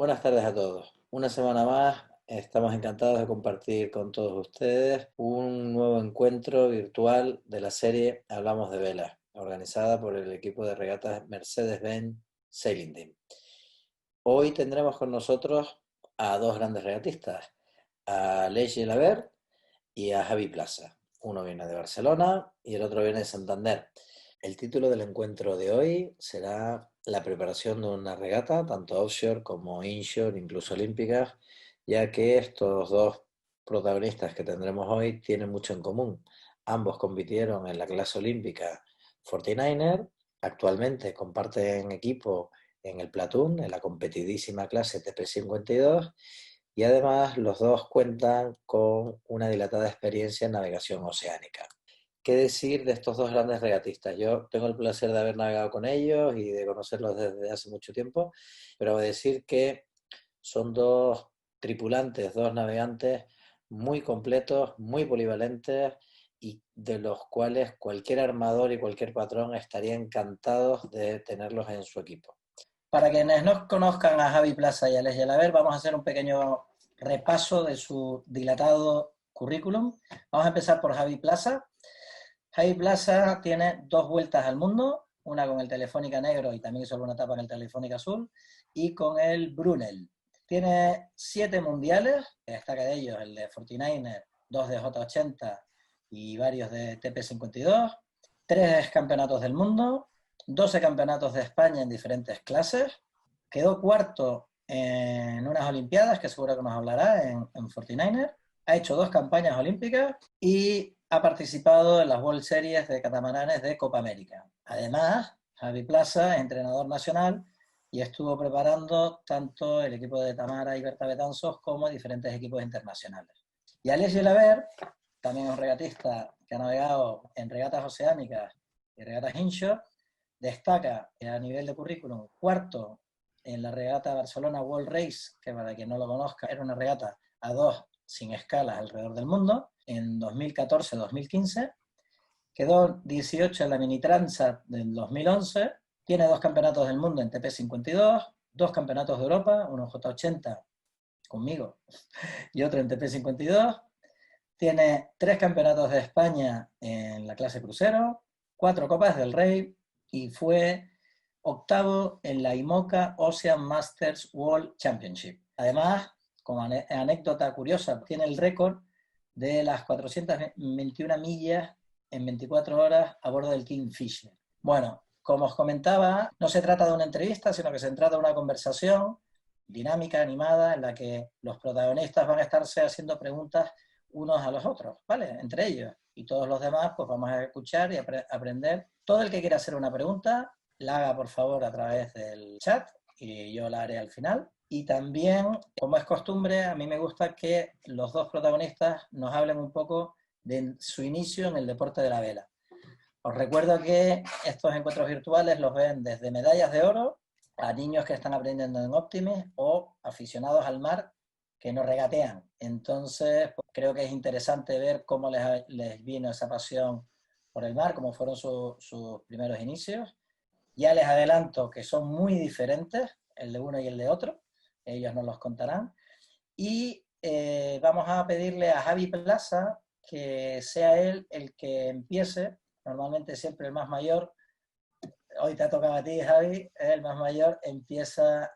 Buenas tardes a todos. Una semana más, estamos encantados de compartir con todos ustedes un nuevo encuentro virtual de la serie Hablamos de Vela, organizada por el equipo de regatas Mercedes-Benz Sailing Team. Hoy tendremos con nosotros a dos grandes regatistas, a Aleix Gelabert y a Javi Plaza. Uno viene de Barcelona y el otro viene de Santander. El título del encuentro de hoy será la preparación de una regata, tanto offshore como inshore, incluso olímpicas, ya que estos dos protagonistas que tendremos hoy tienen mucho en común. Ambos compitieron en la clase olímpica 49er, actualmente comparten equipo en el Platoon, en la competidísima clase TP52, y además los dos cuentan con una dilatada experiencia en navegación oceánica. ¿Qué decir de estos dos grandes regatistas? Yo tengo el placer de haber navegado con ellos y de conocerlos desde hace mucho tiempo, pero decir que son dos tripulantes, dos navegantes muy completos, muy polivalentes y de los cuales cualquier armador y cualquier patrón estaría encantados de tenerlos en su equipo. Para quienes no conozcan a Javi Plaza y a Aleix Gelabert, vamos a hacer un pequeño repaso de su dilatado currículum. Vamos a empezar por Javi Plaza. Javi Plaza tiene 2 vueltas al mundo, una con el Telefónica negro y también hizo alguna etapa en el Telefónica azul, y con el Brunel. Tiene 7 mundiales, destaca de ellos el de 49er, 2 de J80 y varios de TP52, 3 campeonatos del mundo, 12 campeonatos de España en diferentes clases, quedó cuarto en unas olimpiadas, que seguro que nos hablará, en 49er, ha hecho 2 campañas olímpicas y ha participado en las World Series de catamaranes de Copa América. Además, Javi Plaza es entrenador nacional y estuvo preparando tanto el equipo de Tamara y Berta Betanzos como diferentes equipos internacionales. Y Aleix Gelabert, también es un regatista que ha navegado en regatas oceánicas y regatas inshore, destaca a nivel de currículum cuarto en la regata Barcelona World Race, que para quien no lo conozca era una regata a 2 sin escalas alrededor del mundo, en 2014-2015, quedó 18 en la Mini Transat del 2011, tiene 2 campeonatos del mundo en TP52, 2 campeonatos de Europa, uno en J80 conmigo y otro en TP52, tiene 3 campeonatos de España en la clase crucero, 4 Copas del Rey y fue octavo en la IMOCA Ocean Masters World Championship. Además, como anécdota curiosa, tiene el récord de las 421 millas en 24 horas a bordo del Kingfisher. Bueno, como os comentaba, no se trata de una entrevista, sino que se trata de una conversación dinámica, animada, en la que los protagonistas van a estarse haciendo preguntas unos a los otros, ¿vale? Entre ellos. Y todos los demás, pues vamos a escuchar y aprender. Todo el que quiera hacer una pregunta, la haga por favor a través del chat y yo la haré al final. Y también, como es costumbre, a mí me gusta que los dos protagonistas nos hablen un poco de su inicio en el deporte de la vela. Os recuerdo que estos encuentros virtuales los ven desde medallas de oro a niños que están aprendiendo en Optimis o aficionados al mar que no regatean. Entonces, pues, creo que es interesante ver cómo les vino esa pasión por el mar, cómo fueron sus primeros inicios. Ya les adelanto que son muy diferentes, el de uno y el de otro, ellos nos los contarán. Y vamos a pedirle a Javi Plaza que sea él el que empiece, normalmente siempre el más mayor. Hoy te ha tocado a ti, Javi, el más mayor, empieza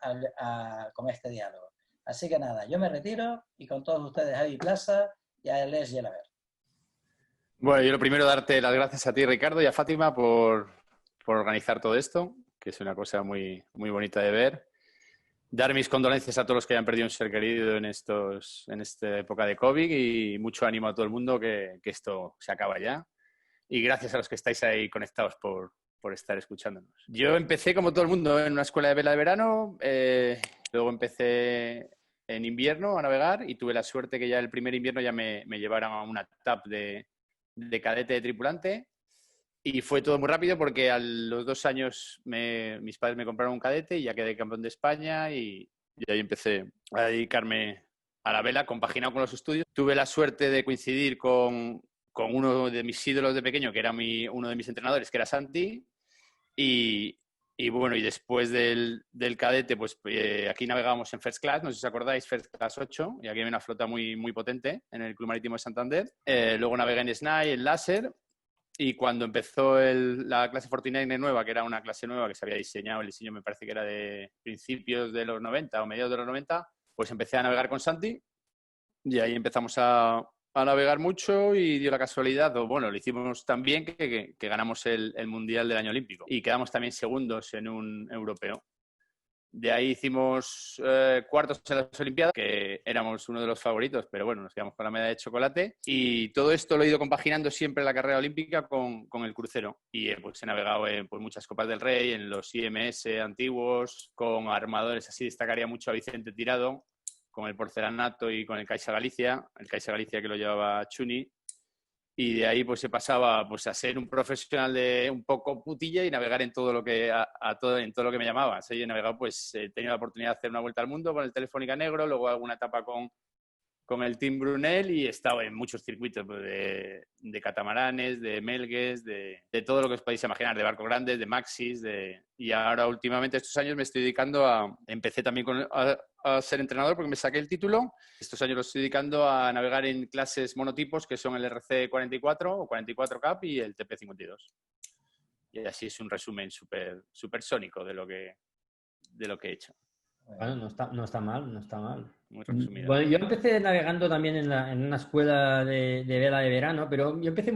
con este diálogo. Así que nada, yo me retiro y con todos ustedes Javi Plaza y a Aleix Gelabert. Bueno, yo lo primero darte las gracias a ti, Ricardo, y a Fátima por organizar todo esto, que es una cosa muy, muy bonita de ver. Dar mis condolencias a todos los que hayan perdido un ser querido en esta época de COVID y mucho ánimo a todo el mundo que esto se acaba ya. Y gracias a los que estáis ahí conectados por estar escuchándonos. Yo empecé, como todo el mundo, en una escuela de vela de verano, luego empecé en invierno a navegar y tuve la suerte que ya el primer invierno ya me llevaran a una TAP de cadete de tripulante y fue todo muy rápido porque a los 2 años mis padres me compraron un cadete y ya quedé campeón de España y ahí empecé a dedicarme a la vela compaginado con los estudios. Tuve la suerte de coincidir con uno de mis ídolos de pequeño, que era uno de mis entrenadores, que era Santi, y Y bueno, y después del cadete, pues aquí navegábamos en First Class, no sé si os acordáis, First Class 8, y aquí hay una flota muy, muy potente en el Club Marítimo de Santander. Luego navegué en Snai, en Láser, y cuando empezó la clase 49 nueva, que era una clase nueva que se había diseñado, el diseño me parece que era de principios de los 90 o mediados de los 90, pues empecé a navegar con Santi, y ahí empezamos a navegar mucho y dio la casualidad, o bueno, lo hicimos tan bien que ganamos el Mundial del año olímpico y quedamos también segundos en un europeo. De ahí hicimos cuartos en las Olimpiadas, que éramos uno de los favoritos, pero bueno, nos quedamos con la medalla de chocolate. Y todo esto lo he ido compaginando siempre en la carrera olímpica con el crucero. Y pues he navegado en pues, muchas Copas del Rey, en los IMS antiguos, con armadores así, destacaría mucho a Vicente Tirado, con el Porcelanato y con el Caixa Galicia que lo llevaba Chuni. Y de ahí pues se pasaba pues, a ser un profesional de un poco putilla y navegar en todo lo que, en todo lo que me llamaba. O sea, yo he navegado, pues he tenido la oportunidad de hacer una vuelta al mundo con el Telefónica Negro, luego alguna etapa con el Team Brunel y he estado en muchos circuitos pues, de catamaranes, de melgues, de todo lo que os podéis imaginar, de barcos grandes, de maxis, y ahora últimamente estos años me estoy dedicando empecé también a ser entrenador porque me saqué el título. Estos años lo estoy dedicando a navegar en clases monotipos que son el RC44 o 44 Cup y el TP52. Y así es un resumen súper sónico de lo que he hecho. Bueno, no está mal, no está mal. Muy resumido. Bueno, yo empecé navegando también en una escuela de vela de verano, pero yo empecé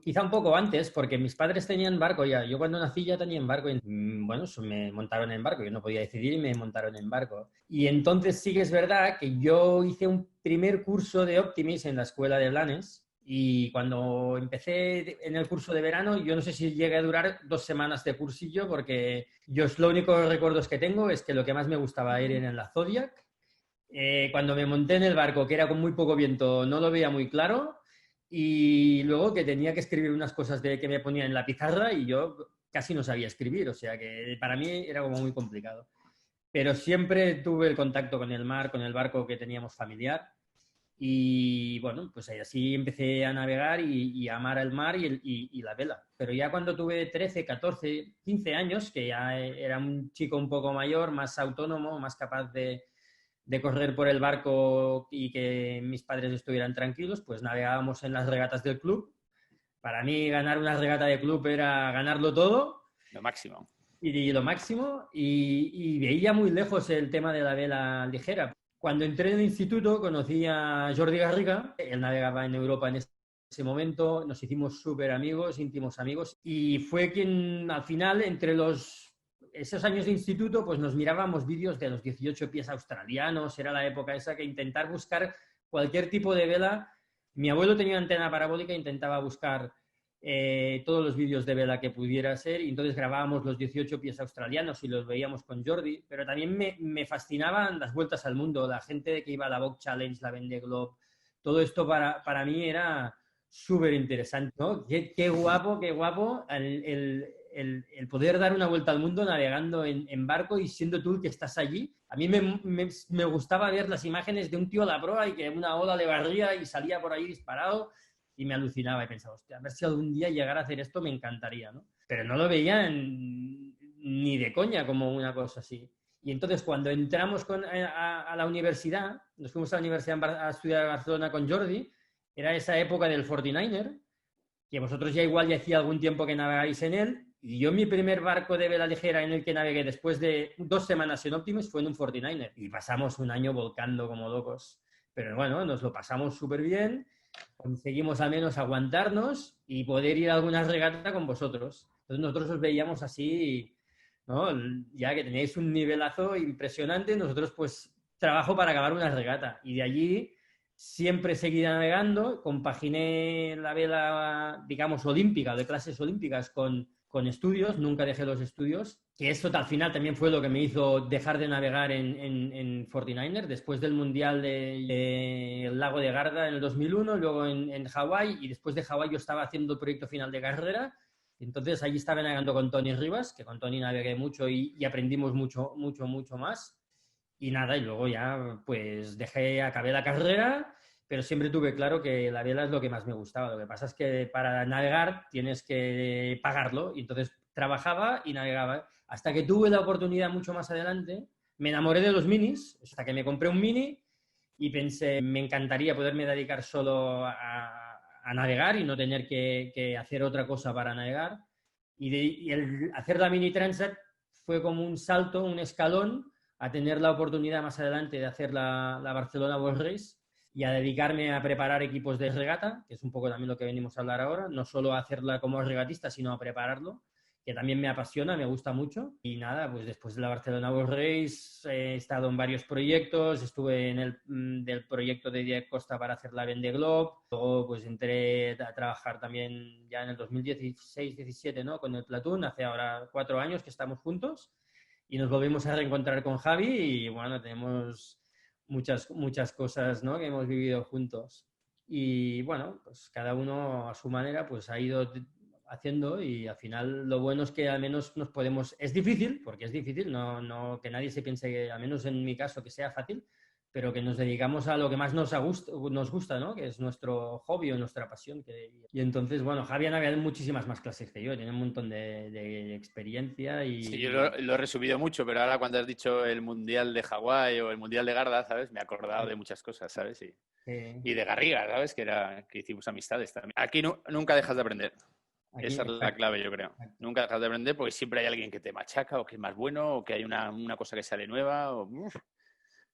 quizá un poco antes porque mis padres tenían barco ya. Yo cuando nací ya tenía barco y bueno, me montaron en barco. Yo no podía decidir y me montaron en barco. Y entonces sí que es verdad que yo hice un primer curso de Optimis en la escuela de Blanes. Y cuando empecé en el curso de verano, yo no sé si llegué a durar 2 semanas de cursillo, porque yo los únicos recuerdos que tengo es que lo que más me gustaba ir en la Zodiac. Cuando me monté en el barco, que era con muy poco viento, no lo veía muy claro. Y luego que tenía que escribir unas cosas que me ponían en la pizarra y yo casi no sabía escribir. O sea que para mí era como muy complicado. Pero siempre tuve el contacto con el mar, con el barco que teníamos familiar. Y bueno, pues así empecé a navegar y a amar el mar y la vela. Pero ya cuando tuve 13, 14, 15 años, que ya era un chico un poco mayor, más autónomo, más capaz de correr por el barco y que mis padres estuvieran tranquilos, pues navegábamos en las regatas del club. Para mí ganar una regata de club era ganarlo todo. Lo máximo. Y lo máximo. Y veía muy lejos el tema de la vela ligera. Cuando entré en el instituto conocí a Jordi Garriga, él navegaba en Europa en ese momento, nos hicimos súper amigos, íntimos amigos, y fue quien al final, entre esos años de instituto, pues nos mirábamos vídeos de los 18 pies australianos, era la época esa que intentar buscar cualquier tipo de vela. Mi abuelo tenía una antena parabólica e intentaba buscar todos los vídeos de vela que pudiera ser, y entonces grabábamos los 18 pies australianos y los veíamos con Jordi, pero también me fascinaban las vueltas al mundo, la gente que iba a la Vogue Challenge, la Vendée Globe, todo esto para mí era súper interesante, ¿no? Qué guapo el poder dar una vuelta al mundo navegando en barco y siendo tú el que estás allí. A mí me gustaba ver las imágenes de un tío a la proa y que una ola le barría y salía por ahí disparado. Y me alucinaba y pensaba, hostia, a ver si algún día llegara a hacer esto me encantaría, ¿no? Pero no lo veía ni de coña como una cosa así. Y entonces cuando entramos a la universidad, nos fuimos a la universidad a estudiar a Barcelona con Jordi, era esa época del 49er, que vosotros ya igual ya hacía algún tiempo que navegáis en él, y yo mi primer barco de vela ligera en el que navegué después de 2 semanas en Optimus fue en un 49er. Y pasamos un año volcando como locos. Pero bueno, nos lo pasamos súper bien. Conseguimos al menos aguantarnos y poder ir a alguna regata con vosotros. Entonces nosotros os veíamos así, ¿no? Ya que teníais un nivelazo impresionante, nosotros pues trabajo para acabar una regata. Y de allí siempre seguí navegando, compaginé la vela, digamos, olímpica, de clases olímpicas con estudios, nunca dejé los estudios, que eso al final también fue lo que me hizo dejar de navegar en 49er, después del Mundial del Lago de Garda en el 2001, luego en Hawái, y después de Hawái yo estaba haciendo el proyecto final de carrera, entonces allí estaba navegando con Tony Rivas, que con Tony navegué mucho y aprendimos mucho más, y nada, y luego ya pues acabé la carrera, pero siempre tuve claro que la vela es lo que más me gustaba. Lo que pasa es que para navegar tienes que pagarlo y entonces trabajaba y navegaba. Hasta que tuve la oportunidad mucho más adelante, me enamoré de los minis, hasta que me compré un mini y pensé, me encantaría poderme dedicar solo a navegar y no tener que hacer otra cosa para navegar. Y el hacer la Mini Transat fue como un salto, un escalón, a tener la oportunidad más adelante de hacer la Barcelona World Race y a dedicarme a preparar equipos de regata, que es un poco también lo que venimos a hablar ahora, no solo a hacerla como regatista, sino a prepararlo, que también me apasiona, me gusta mucho. Y nada, pues después de la Barcelona World Race he estado en varios proyectos, estuve en del proyecto de Diego Costa para hacer la Vendée Globe, luego pues entré a trabajar también ya en el 2016-17, ¿no? Con el Platoon, hace ahora 4 años que estamos juntos y nos volvimos a reencontrar con Javi y bueno, tenemos muchas cosas, ¿no? Que hemos vivido juntos. Y bueno, pues cada uno a su manera pues ha ido haciendo y al final lo bueno es que al menos nos podemos... Es difícil, porque es difícil, no que nadie se piense que, al menos en mi caso, que sea fácil, pero que nos dedicamos a lo que más nos gusta, ¿no? Que es nuestro hobby o nuestra pasión. Y entonces, bueno, Javi ha navegado muchísimas más clases que yo, tiene un montón de experiencia y... Sí, yo lo he resumido mucho, pero ahora cuando has dicho el Mundial de Hawái o el Mundial de Garda, ¿sabes? Me he acordado de muchas cosas, ¿sabes? Y de Garriga, ¿sabes? Que hicimos amistades también. Aquí nunca dejas de aprender. Aquí, esa es la clave, yo creo. Nunca dejas de aprender porque siempre hay alguien que te machaca o que es más bueno o que hay una cosa que sale nueva.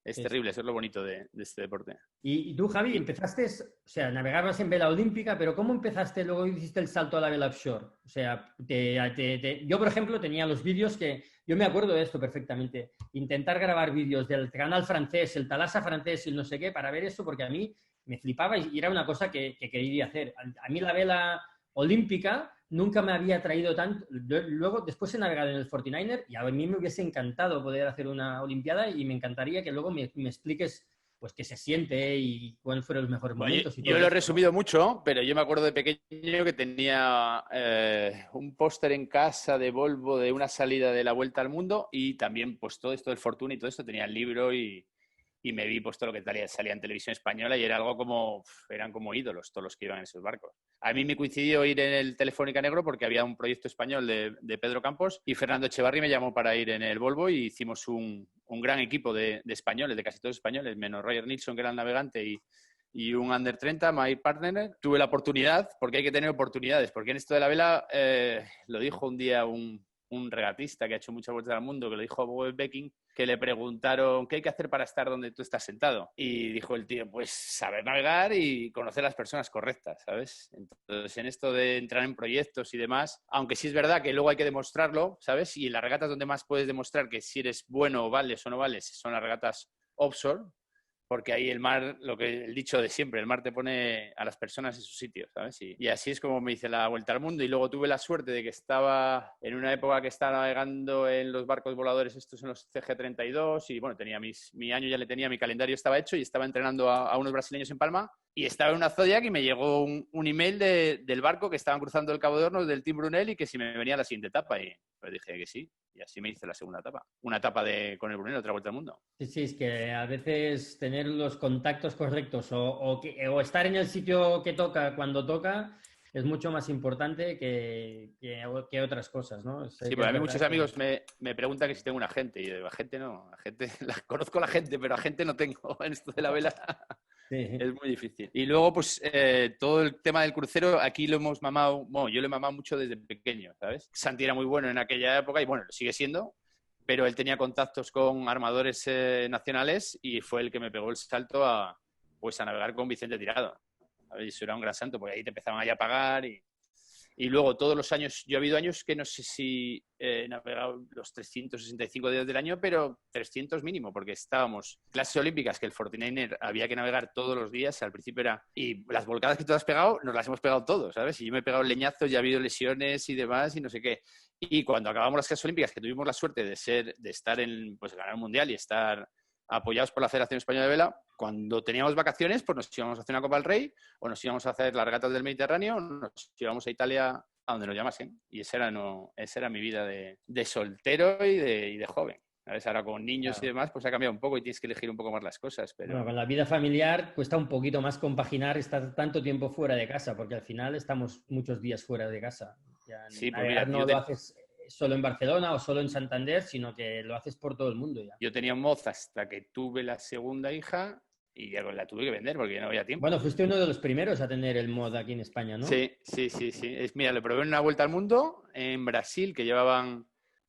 Es terrible, eso es lo bonito de este deporte. Y tú, Javi, empezaste, o sea, navegabas en vela olímpica, pero ¿cómo empezaste? Luego hiciste el salto a la vela offshore. O sea, yo, por ejemplo, tenía los vídeos que... Yo me acuerdo de esto perfectamente. Intentar grabar vídeos del canal francés, el Talasa francés y el no sé qué, para ver eso, porque a mí me flipaba y era una cosa que quería hacer. A mí la vela olímpica nunca me había traído tanto. Luego, después he navegado en el 49er y a mí me hubiese encantado poder hacer una olimpiada y me encantaría que luego me expliques pues qué se siente y cuáles fueron los mejores momentos. Yo lo he resumido mucho, pero yo me acuerdo de pequeño que tenía un póster en casa de Volvo de una salida de la Vuelta al Mundo y también pues todo esto del Fortuna y todo esto, tenía el libro y me vi pues todo lo que salía en televisión española y era algo como, eran como ídolos todos los que iban en esos barcos. A mí me coincidió ir en el Telefónica Negro porque había un proyecto español de Pedro Campos y Fernando Echevarri me llamó para ir en el Volvo y hicimos un gran equipo de españoles, de casi todos españoles, menos Roger Nilsson, que era el navegante, y un Under 30, my partner. Tuve la oportunidad, porque hay que tener oportunidades, porque en esto de la vela, lo dijo un día un regatista que ha hecho muchas vueltas al mundo, que lo dijo a Bob Becking, que le preguntaron qué hay que hacer para estar donde tú estás sentado. Y dijo el tío, pues saber navegar y conocer a las personas correctas, ¿sabes? Entonces, en esto de entrar en proyectos y demás, aunque sí es verdad que luego hay que demostrarlo, ¿sabes? Y en las regatas donde más puedes demostrar que si eres bueno o vales o no vales son las regatas offshore, porque ahí el mar, el dicho de siempre, el mar te pone a las personas en su sitio, ¿sabes? Y así es como me hice la vuelta al mundo. Y luego tuve la suerte de que estaba en una época que estaba navegando en los barcos voladores estos, en los CG-32, y bueno, tenía mi año, ya le tenía, mi calendario estaba hecho y estaba entrenando a unos brasileños en Palma. Y estaba en una Zodiac y me llegó un email del barco que estaban cruzando el Cabo de Hornos del Team Brunel y que si me venía a la siguiente etapa. Y pues dije que sí. Y así me hice la segunda etapa. Una etapa con el Brunel, otra vuelta al mundo. Sí, es que a veces tener los contactos correctos o estar en el sitio que toca cuando toca es mucho más importante que otras cosas, ¿no? Sí, pues a mí muchos amigos me preguntan que si tengo un agente. Y yo digo, agente no, conozco a la gente, pero agente no tengo en esto de la vela. Sí. Es muy difícil. Y luego, pues, todo el tema del crucero, aquí lo hemos mamado, bueno, yo lo he mamado mucho desde pequeño, ¿sabes? Santi era muy bueno en aquella época y, bueno, lo sigue siendo, pero él tenía contactos con armadores nacionales y fue el que me pegó el salto a navegar con Vicente Tirado. ¿Sabes? Y eso era un gran santo, porque ahí te empezaban a pagar y luego todos los años, yo he habido años que no sé si he navegado los 365 días del año, pero 300 mínimo, porque estábamos clases olímpicas que el 49er había que navegar todos los días, al principio era... Y las volcadas que tú has pegado, nos las hemos pegado todos, ¿sabes? Y yo me he pegado leñazos y ha habido lesiones y demás y no sé qué. Y cuando acabamos las clases olímpicas, que tuvimos la suerte de estar en, pues, ganar un mundial y estar apoyados por la Federación Española de Vela, cuando teníamos vacaciones, pues nos íbamos a hacer una Copa del Rey o nos íbamos a hacer las regatas del Mediterráneo o nos íbamos a Italia a donde nos llamasen. Y esa era mi vida de soltero y de joven. ¿Sabes? Ahora con niños y demás, pues ha cambiado un poco y tienes que elegir un poco más las cosas. Pero... Bueno, con la vida familiar cuesta un poquito más compaginar estar tanto tiempo fuera de casa, porque al final estamos muchos días fuera de casa. Ya sí, pues mira, no lo haces solo en Barcelona o solo en Santander, sino que lo haces por todo el mundo ya. Yo tenía un mod hasta que tuve la segunda hija y ya la tuve que vender porque ya no había tiempo. Bueno, fuiste uno de los primeros a tener el mod aquí en España, ¿no? Sí. Mira, lo probé en una vuelta al mundo en Brasil, que llevaban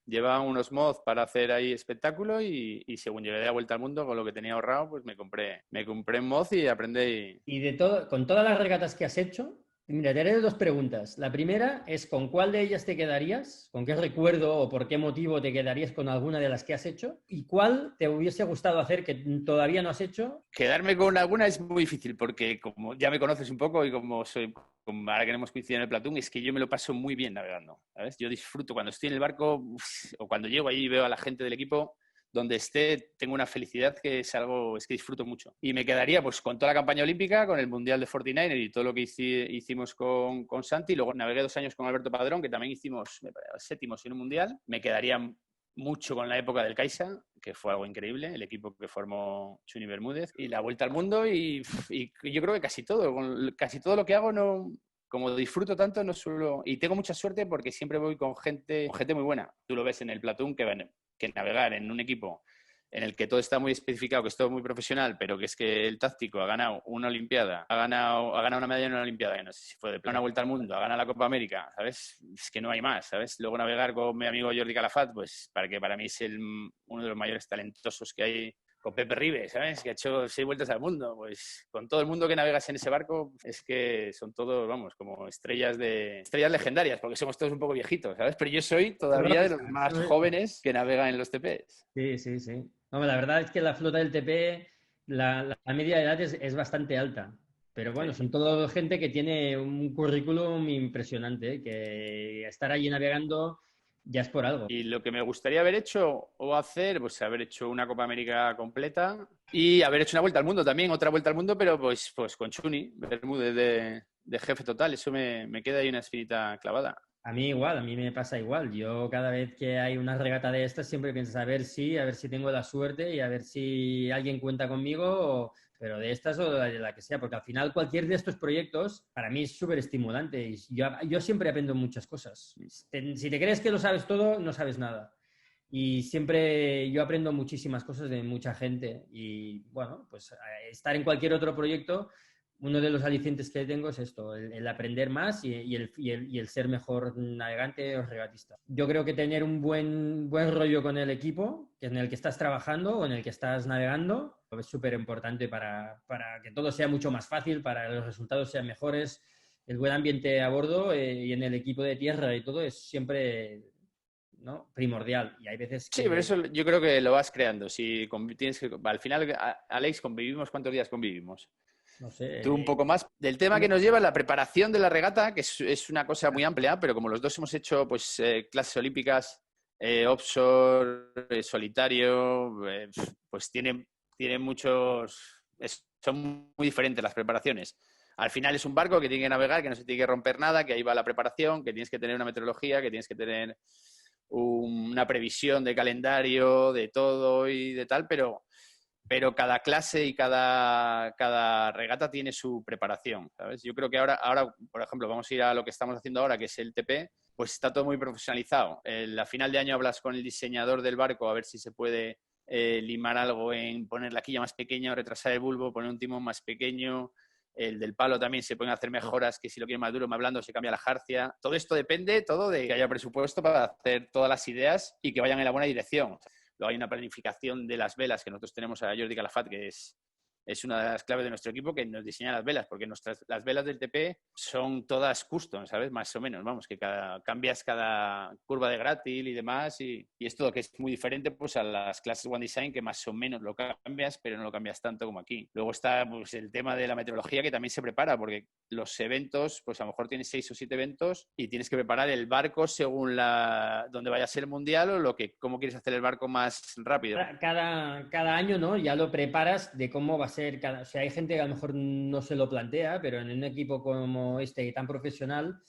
unos mods para hacer ahí espectáculo y según llegué de la vuelta al mundo con lo que tenía ahorrado, pues me compré un mod y aprendí. Y de todo, con todas las regatas que has hecho, mira, te haré dos preguntas. La primera es ¿con cuál de ellas te quedarías? ¿Con qué recuerdo o por qué motivo te quedarías con alguna de las que has hecho? ¿Y cuál te hubiese gustado hacer que todavía no has hecho? Quedarme con alguna es muy difícil porque como ya me conoces un poco y como ahora que hemos coincidido en el Platón, es que yo me lo paso muy bien navegando, ¿sabes? Yo disfruto cuando estoy en el barco o cuando llego allí y veo a la gente del equipo, donde esté, tengo una felicidad que es que disfruto mucho. Y me quedaría pues con toda la campaña olímpica, con el Mundial de 49er y todo lo que hicimos con Santi. Luego navegué 2 años con Alberto Padrón, que también hicimos séptimos en un Mundial. Me quedaría mucho con la época del Caixa, que fue algo increíble, el equipo que formó Chuni Bermúdez, y la vuelta al mundo y yo creo que casi todo lo que hago no... Como disfruto tanto, no suelo... Y tengo mucha suerte porque siempre voy con gente muy buena. Tú lo ves en el Platón, que navegar en un equipo en el que todo está muy especificado, que es todo muy profesional, pero que es que el táctico ha ganado una Olimpiada, ha ganado una medalla en una Olimpiada, no sé si fue de plata, una vuelta al mundo, ha ganado la Copa América, ¿sabes? Es que no hay más, ¿sabes? Luego navegar con mi amigo Jordi Calafat, pues para mí es uno de los mayores talentosos que hay, con Pepe Ribe, ¿sabes? Que ha hecho 6 vueltas al mundo. Pues con todo el mundo que navegas en ese barco, es que son todos, vamos, como estrellas legendarias, porque somos todos un poco viejitos, ¿sabes? Pero yo soy todavía de los más jóvenes que navegan en los TPs. Sí. No, la verdad es que la flota del TP, la media de edad es bastante alta. Pero bueno, son todo gente que tiene un currículum impresionante, que estar allí navegando ya es por algo. Y lo que me gustaría haber hecho o hacer, pues haber hecho una Copa América completa y haber hecho una vuelta al mundo también, otra vuelta al mundo, pero pues con Chuni Bermúdez de jefe total. Eso me queda ahí una espinita clavada. A mí igual, a mí me pasa igual. Yo cada vez que hay una regata de estas siempre pienso a ver si tengo la suerte y a ver si alguien cuenta conmigo, pero de estas o de la que sea, porque al final cualquier de estos proyectos para mí es súper estimulante y yo siempre aprendo muchas cosas. Si te crees que lo sabes todo, no sabes nada. Y siempre yo aprendo muchísimas cosas de mucha gente y bueno, pues estar en cualquier otro proyecto, uno de los alicientes que tengo es esto, el aprender más y el ser mejor navegante o regatista. Yo creo que tener un buen rollo con el equipo en el que estás trabajando o en el que estás navegando es súper importante para que todo sea mucho más fácil, para que los resultados sean mejores. El buen ambiente a bordo y en el equipo de tierra y todo es siempre, ¿no?, primordial. Y hay veces que... Sí, pero eso yo creo que lo vas creando. Si al final, Alex, ¿cuántos días convivimos? No sé. Tú un poco más. Del tema que nos lleva la preparación de la regata, que es una cosa muy amplia, pero como los dos hemos hecho pues clases olímpicas, offshore, solitario, pues tiene muchos... son muy diferentes las preparaciones. Al final es un barco que tiene que navegar, que no se tiene que romper nada, que ahí va la preparación, que tienes que tener una meteorología, que tienes que tener una previsión de calendario, de todo y de tal, pero cada clase y cada regata tiene su preparación, ¿sabes? Yo creo que ahora, por ejemplo, vamos a ir a lo que estamos haciendo ahora, que es el TP, pues está todo muy profesionalizado. A final de año hablas con el diseñador del barco a ver si se puede limar algo en poner la quilla más pequeña o retrasar el bulbo, poner un timón más pequeño. El del palo también se pueden hacer mejoras, que si lo quieren más duro, más blando, se cambia la jarcia. Todo esto depende todo de que haya presupuesto para hacer todas las ideas y que vayan en la buena dirección. Luego hay una planificación de las velas que nosotros tenemos a Jordi Calafat, que es una de las claves de nuestro equipo, que nos diseña las velas, porque las velas del TP son todas custom, ¿sabes? Más o menos, vamos, que cambias cada curva de grátil y demás, y es todo que es muy diferente pues a las clases One Design, que más o menos lo cambias, pero no lo cambias tanto como aquí. Luego está pues el tema de la meteorología, que también se prepara, porque los eventos, pues a lo mejor tienes 6 o 7 eventos y tienes que preparar el barco según donde vaya a ser el mundial o cómo quieres hacer el barco más rápido. Cada año, ¿no? Ya lo preparas de cómo va a ser o sea, hay gente que a lo mejor no se lo plantea, pero en un equipo como este tan profesional,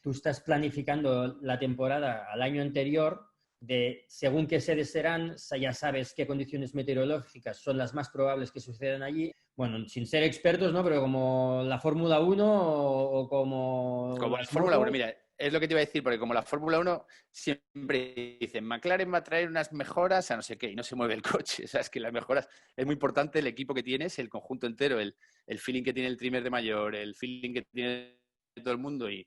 tú estás planificando la temporada al año anterior de según qué sedes serán, ya sabes qué condiciones meteorológicas son las más probables que sucedan allí. Bueno, sin ser expertos, ¿no? Pero como la Fórmula 1 o como... Como la Fórmula 1, mira, es lo que te iba a decir, porque como la Fórmula 1 siempre dicen, McLaren va a traer unas mejoras a no sé qué, y no se mueve el coche. O sea, es que las mejoras, es muy importante el equipo que tienes, el conjunto entero, el feeling que tiene el trimmer de mayor, el feeling que tiene todo el mundo, y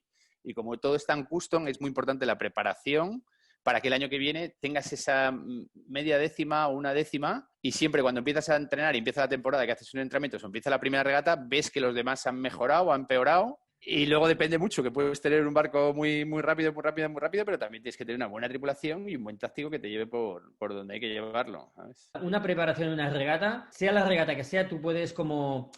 como todo es tan custom, es muy importante la preparación para que el año que viene tengas esa media décima o una décima, y siempre cuando empiezas a entrenar y empieza la temporada, que haces un entrenamiento o empieza la primera regata, ves que los demás han mejorado o han empeorado. Y luego depende mucho, que puedes tener un barco muy, muy rápido, muy rápido, muy rápido, pero también tienes que tener una buena tripulación y un buen táctico que te lleve por donde hay que llevarlo, ¿sabes? Una preparación en una regata, sea la regata que sea, tú puedes como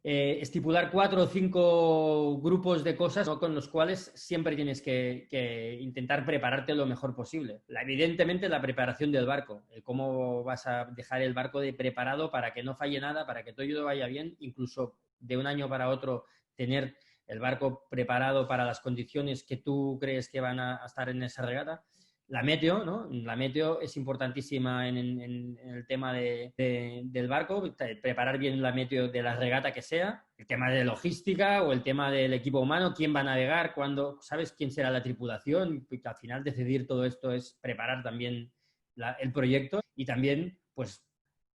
estipular 4 o 5 grupos de cosas, ¿no?, con los cuales siempre tienes que intentar prepararte lo mejor posible. Evidentemente, la preparación del barco, cómo vas a dejar el barco preparado para que no falle nada, para que todo vaya bien, incluso de un año para otro tener el barco preparado para las condiciones que tú crees que van a estar en esa regata. La meteo, ¿no? La meteo es importantísima en el tema del barco, preparar bien la meteo de la regata que sea, el tema de logística o el tema del equipo humano, quién va a navegar, cuándo, sabes quién será la tripulación, porque al final decidir todo esto es preparar también el proyecto, y también, pues,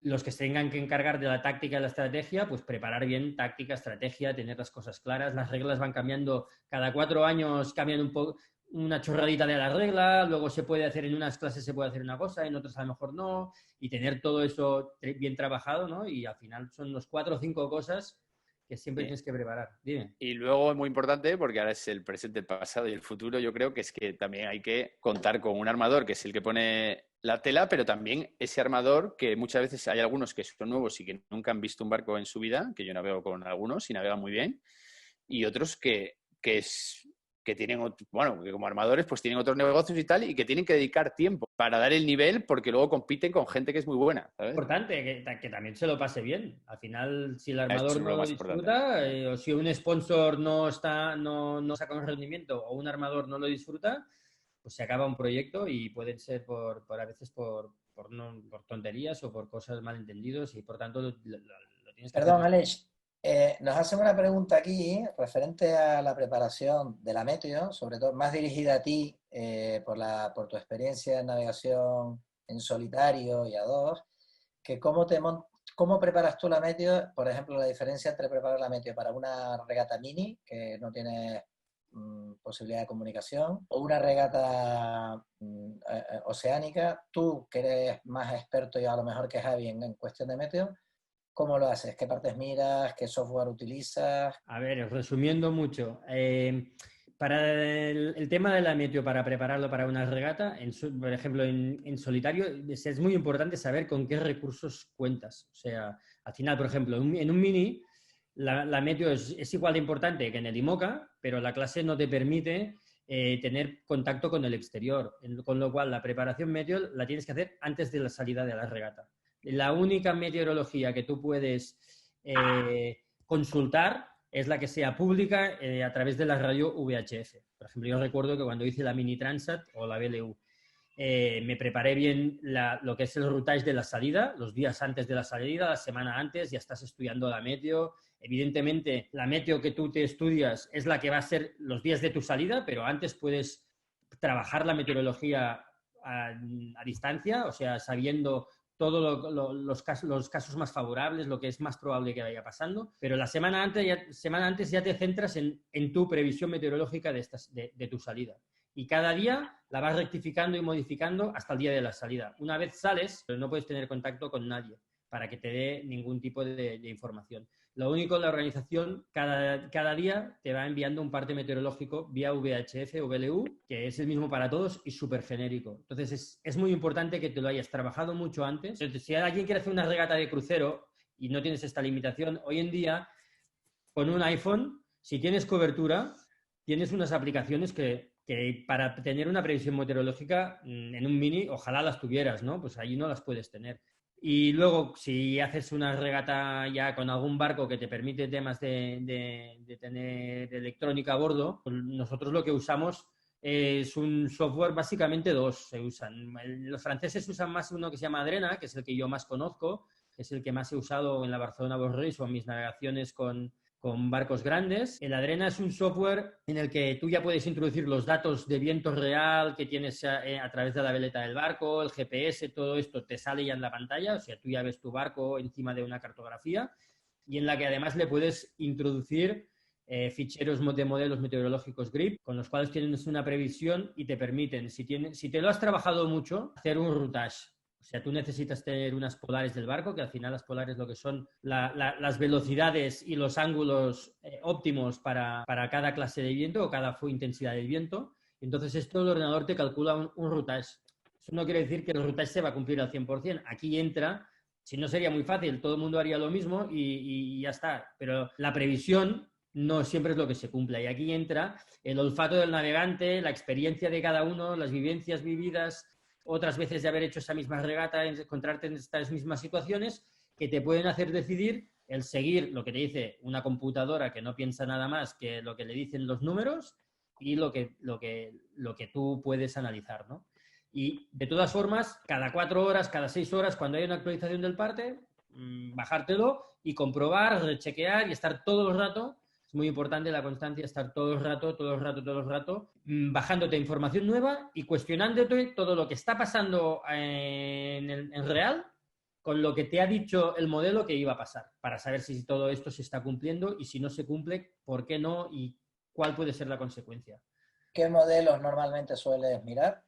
los que se tengan que encargar de la táctica y la estrategia, pues preparar bien táctica, estrategia, tener las cosas claras. Las reglas van cambiando, cada 4 años cambian un poco, una chorradita de la regla, luego se puede hacer en unas clases, se puede hacer una cosa, en otras a lo mejor no, y tener todo eso bien trabajado, ¿no? Y al final son los 4 o 5 cosas que siempre tienes que preparar. Dime. Y luego, muy importante, porque ahora es el presente, el pasado y el futuro, yo creo que es que también hay que contar con un armador que es el que pone la tela, pero también ese armador que muchas veces hay algunos que son nuevos y que nunca han visto un barco en su vida, que yo navego con algunos y navegan muy bien, y otros que tienen, bueno, que como armadores pues tienen otros negocios y tal, y que tienen que dedicar tiempo para dar el nivel, porque luego compiten con gente que es muy buena, ¿sabes? Importante que también se lo pase bien. Al final, si el Eso armador es no lo lo más disfruta, importante. o si un sponsor no saca un rendimiento, o un armador no lo disfruta, pues se acaba un proyecto, y pueden ser a veces por tonterías o por cosas malentendidos, y por tanto lo tienes que hacer. Perdón, Alex, nos hacen una pregunta aquí referente a la preparación de la meteo, sobre todo más dirigida a ti por tu experiencia en navegación en solitario y a dos, que cómo preparas tú la meteo, por ejemplo, la diferencia entre preparar la meteo para una regata mini, que no tiene posibilidad de comunicación, o una regata oceánica. Tú, que eres más experto y a lo mejor que Javi en cuestión de meteo, ¿cómo lo haces? ¿Qué partes miras? ¿Qué software utilizas? A ver, resumiendo mucho, para el tema de la meteo, para prepararlo para una regata, por ejemplo, en solitario, es muy importante saber con qué recursos cuentas. O sea, al final, por ejemplo, en un mini, la meteo es igual de importante que en el IMOCA, pero la clase no te permite tener contacto con el exterior, con lo cual la preparación meteo la tienes que hacer antes de la salida de la regata. La única meteorología que tú puedes consultar es la que sea pública a través de la radio VHF. Por ejemplo, yo recuerdo que cuando hice la Mini Transat o la BLU, me preparé bien lo que es el routage de la salida, los días antes de la salida, la semana antes, ya estás estudiando la meteo. Evidentemente, la meteo que tú te estudias es la que va a ser los días de tu salida, pero antes puedes trabajar la meteorología a distancia, o sea, sabiendo todos los casos más favorables, lo que es más probable que vaya pasando, pero la semana antes ya te centras en tu previsión meteorológica de tu salida. Y cada día la vas rectificando y modificando hasta el día de la salida. Una vez sales, pero no puedes tener contacto con nadie para que te dé ningún tipo de información. Lo único, la organización cada día te va enviando un parte meteorológico vía VHF o VLU, que es el mismo para todos y súper genérico. Entonces, es muy importante que te lo hayas trabajado mucho antes. Entonces, si alguien quiere hacer una regata de crucero y no tienes esta limitación, hoy en día, con un iPhone, si tienes cobertura, tienes unas aplicaciones que para tener una previsión meteorológica en un mini, ojalá las tuvieras, ¿no? Pues ahí no las puedes tener. Y luego, si haces una regata ya con algún barco que te permite temas de tener electrónica a bordo, pues nosotros lo que usamos es un software, básicamente dos se usan. Los franceses usan más uno que se llama Adrena, que es el que yo más conozco, que es el que más he usado en la Barcelona Boat Race o en mis navegaciones con con barcos grandes. El Adrena es un software en el que tú ya puedes introducir los datos de viento real que tienes a través de la veleta del barco, el GPS, todo esto te sale ya en la pantalla, o sea, tú ya ves tu barco encima de una cartografía y en la que además le puedes introducir ficheros de modelos meteorológicos GRIP, con los cuales tienes una previsión y te permiten, si te lo has trabajado mucho, hacer un routage. O sea, tú necesitas tener unas polares del barco, que al final las polares lo que son las velocidades y los ángulos óptimos para cada clase de viento o cada intensidad del viento. Entonces, esto el ordenador te calcula un routage. Eso no quiere decir que el routage se va a cumplir al 100%. Aquí entra, si no sería muy fácil, todo el mundo haría lo mismo y ya está. Pero la previsión no siempre es lo que se cumple. Y aquí entra el olfato del navegante, la experiencia de cada uno, las vivencias vividas, otras veces de haber hecho esa misma regata, encontrarte en estas mismas situaciones que te pueden hacer decidir el seguir lo que te dice una computadora que no piensa nada más que lo que le dicen los números y lo que tú puedes analizar, ¿no? Y de todas formas, cada 4 horas, cada 6 horas, cuando hay una actualización del parte, bajártelo y comprobar, rechequear y estar todo el rato. Es muy importante la constancia, estar todo el rato, bajándote información nueva y cuestionándote todo lo que está pasando en real con lo que te ha dicho el modelo que iba a pasar, para saber si todo esto se está cumpliendo y si no se cumple, por qué no y cuál puede ser la consecuencia. ¿Qué modelos normalmente sueles mirar?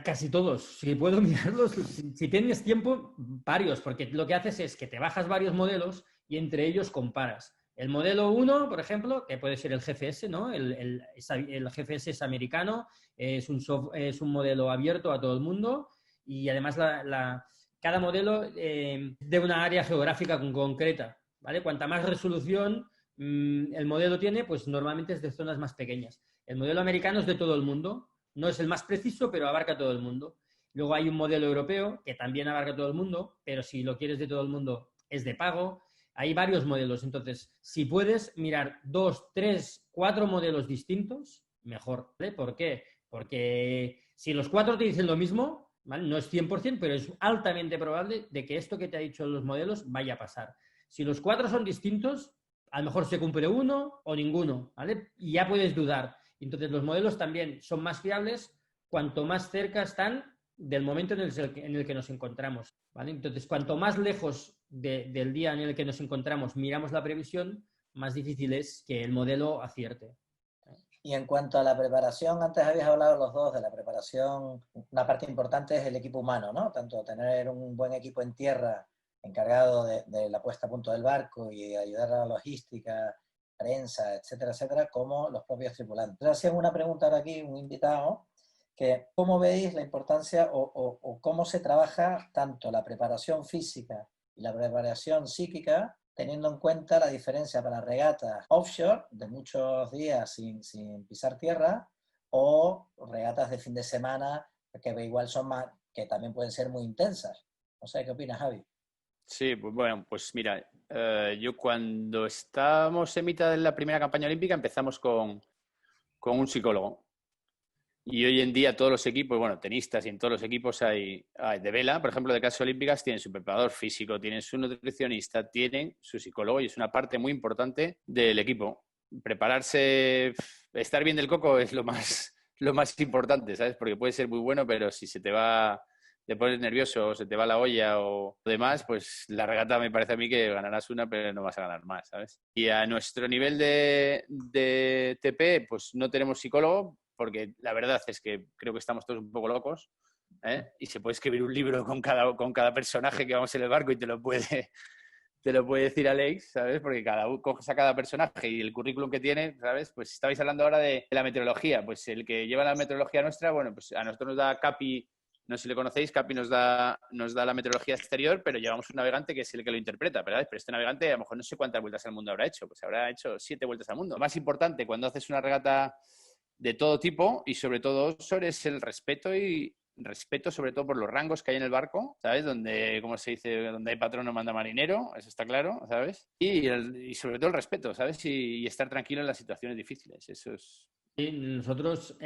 Casi todos. Si puedo mirarlos, si tienes tiempo, varios, porque lo que haces es que te bajas varios modelos y entre ellos comparas. El modelo 1, por ejemplo, que puede ser el GFS, ¿no? El GFS es americano, es un modelo abierto a todo el mundo y además cada modelo de una área geográfica concreta, ¿vale? Cuanta más resolución el modelo tiene, pues normalmente es de zonas más pequeñas. El modelo americano es de todo el mundo, no es el más preciso, pero abarca todo el mundo. Luego hay un modelo europeo que también abarca todo el mundo, pero si lo quieres de todo el mundo es de pago. Hay varios modelos, entonces, si puedes mirar 2, 3, 4 modelos distintos, mejor, ¿vale? ¿Por qué? Porque si los 4 te dicen lo mismo, ¿vale? No es 100%, pero es altamente probable de que esto que te ha dicho los modelos vaya a pasar. Si los 4 son distintos, a lo mejor se cumple uno o ninguno, ¿vale? Y ya puedes dudar. Entonces, los modelos también son más fiables cuanto más cerca están del momento en el que nos encontramos, ¿vale? Entonces, cuanto más lejos del día en el que nos encontramos miramos la previsión, más difícil es que el modelo acierte. Y en cuanto a la preparación, antes habéis hablado los dos de la preparación, una parte importante es el equipo humano, ¿no? Tanto tener un buen equipo en tierra encargado de la puesta a punto del barco y ayudar a la logística, prensa, etcétera, etcétera, como los propios tripulantes. Entonces, hacían una pregunta ahora aquí, un invitado, que ¿cómo veis la importancia o cómo se trabaja tanto la preparación física y la preparación psíquica, teniendo en cuenta la diferencia para regatas offshore, de muchos días sin pisar tierra, o regatas de fin de semana, que igual son más, que también pueden ser muy intensas? No sé, ¿qué opinas, Javi? Sí, pues bueno, pues mira, yo cuando estábamos en mitad de la primera campaña olímpica empezamos con un psicólogo. Y hoy en día todos los equipos, bueno, tenistas y en todos los equipos hay de vela, por ejemplo, de clases olímpicas, tienen su preparador físico, tienen su nutricionista, tienen su psicólogo y es una parte muy importante del equipo. Prepararse, estar bien del coco es lo más importante, ¿sabes? Porque puede ser muy bueno, pero si te pones nervioso o se te va la olla o demás, pues la regata me parece a mí que ganarás una, pero no vas a ganar más, ¿sabes? Y a nuestro nivel de TP, pues no tenemos psicólogo, porque la verdad es que creo que estamos todos un poco locos, ¿eh? Y se puede escribir un libro con cada personaje que vamos en el barco y te lo puede decir Alex, ¿sabes? Porque coges a cada personaje y el currículum que tiene, ¿sabes? Pues estabais hablando ahora de la meteorología. Pues el que lleva la meteorología nuestra, bueno, pues a nosotros nos da Capi, no sé si le conocéis, Capi nos da la meteorología exterior, pero llevamos un navegante que es el que lo interpreta, ¿verdad? Pero este navegante a lo mejor no sé cuántas vueltas al mundo habrá hecho, pues habrá hecho 7 vueltas al mundo. Lo más importante cuando haces una regata de todo tipo y sobre todo es el respeto sobre todo por los rangos que hay en el barco, ¿sabes? Donde, como se dice, donde hay patrón no manda marinero, eso está claro, ¿sabes? Y sobre todo el respeto, ¿sabes? Y estar tranquilo en las situaciones difíciles, eso es Sí, nosotros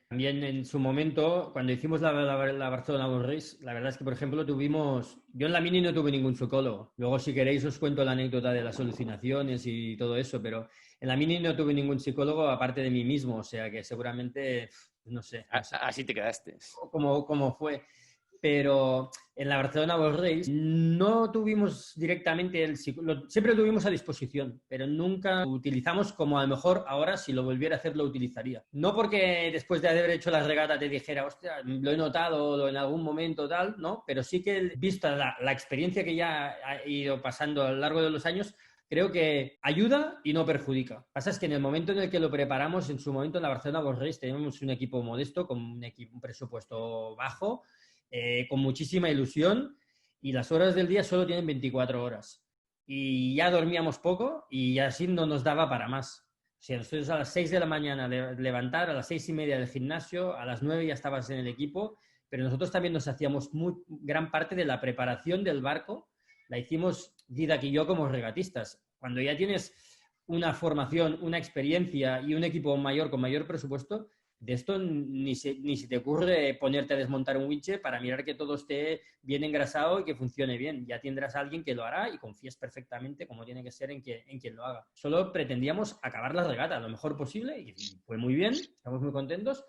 también en su momento, cuando hicimos la Barcelona World Race, la verdad es que, por ejemplo, yo en la mini no tuve ningún psicólogo. Luego, si queréis, os cuento la anécdota de las alucinaciones y todo eso, pero en la mini no tuve ningún psicólogo aparte de mí mismo, o sea que seguramente, no sé Así te quedaste. cómo fue. Pero en la Barcelona World Race no tuvimos directamente siempre lo tuvimos a disposición, pero nunca utilizamos como a lo mejor ahora si lo volviera a hacer lo utilizaría. No porque después de haber hecho la regata te dijera, hostia, lo he notado en algún momento tal, ¿no? Pero sí que vista la experiencia que ya ha ido pasando a lo largo de los años, creo que ayuda y no perjudica. Lo que pasa es que en el momento en el que lo preparamos, en su momento en la Barcelona World Race, teníamos un equipo modesto, con un presupuesto bajo, con muchísima ilusión, y las horas del día solo tienen 24 horas. Y ya dormíamos poco y así no nos daba para más. O sea, nosotros a las 6 de la mañana levantar, a las 6:30 del gimnasio, a las 9 ya estabas en el equipo, pero nosotros también nos hacíamos gran parte de la preparación del barco, la hicimos Didac y yo como regatistas. Cuando ya tienes una formación, una experiencia y un equipo mayor con mayor presupuesto, de esto ni se te ocurre ponerte a desmontar un winche para mirar que todo esté bien engrasado y que funcione bien. Ya tendrás a alguien que lo hará y confías perfectamente, como tiene que ser, en quien lo haga. Solo pretendíamos acabar la regata lo mejor posible y fue muy bien, estamos muy contentos,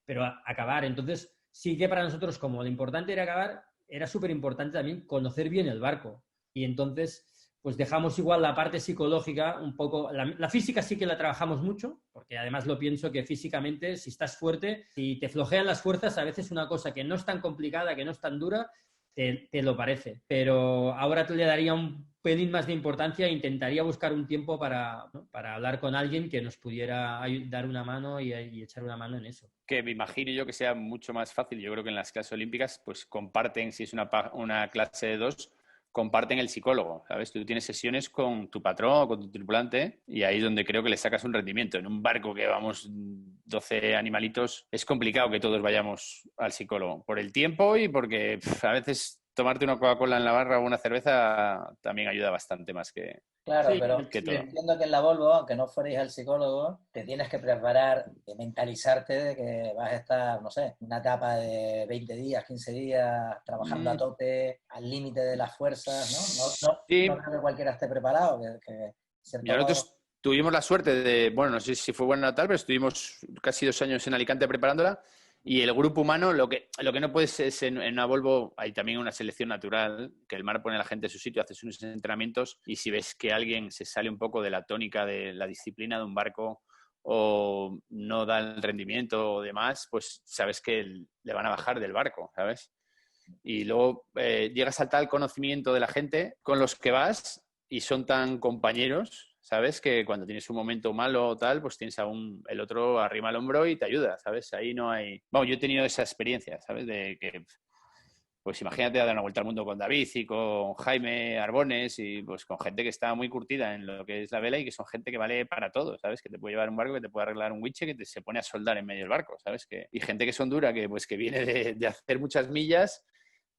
pero acabar. Entonces, sí que para nosotros, como lo importante era acabar, era súper importante también conocer bien el barco. Y entonces, pues dejamos igual la parte psicológica un poco. La física sí que la trabajamos mucho, porque además lo pienso que físicamente, si estás fuerte, si te flojean las fuerzas, a veces una cosa que no es tan complicada, que no es tan dura, te lo parece. Pero ahora te le daría un pelín más de importancia e intentaría buscar un tiempo para hablar con alguien que nos pudiera dar una mano y echar una mano en eso. Que me imagino yo que sea mucho más fácil. Yo creo que en las clases olímpicas pues comparten, si es una clase de 2, comparten el psicólogo, ¿sabes? Tú tienes sesiones con tu patrón o con tu tripulante y ahí es donde creo que le sacas un rendimiento. En un barco que vamos 12 animalitos es complicado que todos vayamos al psicólogo por el tiempo y porque a veces tomarte una Coca-Cola en la barra o una cerveza también ayuda bastante más que... Claro, Sí, pero que todo. entiendo que en la Volvo, aunque no fuerais al psicólogo, te tienes que preparar, mentalizarte de que vas a estar, no sé, una etapa de 20 días, 15 días, trabajando a tope, al límite de las fuerzas, ¿no? Sí, No creo que cualquiera esté preparado, que cierto mira, modo... nosotros tuvimos la suerte de, bueno, no sé si fue buena o tal, pero estuvimos casi 2 años en Alicante preparándola. Y el grupo humano, lo que no puedes es en una Volvo, hay también una selección natural, que el mar pone a la gente en su sitio, haces unos entrenamientos y si ves que alguien se sale un poco de la tónica de la disciplina de un barco o no da el rendimiento o demás, pues sabes que le van a bajar del barco, ¿sabes? Y luego llegas al tal conocimiento de la gente con los que vas y son tan compañeros, ¿sabes? Que cuando tienes un momento malo o tal, pues tienes el otro arrima el hombro y te ayuda, ¿sabes? Ahí no hay... Vamos, yo he tenido esa experiencia, ¿sabes? De que, pues imagínate dar una vuelta al mundo con David y con Jaime Arbones y pues con gente que está muy curtida en lo que es la vela y que son gente que vale para todo, ¿sabes? Que te puede llevar un barco, que te puede arreglar un winche, que se pone a soldar en medio del barco, ¿sabes? Y gente que son dura, que viene de hacer muchas millas.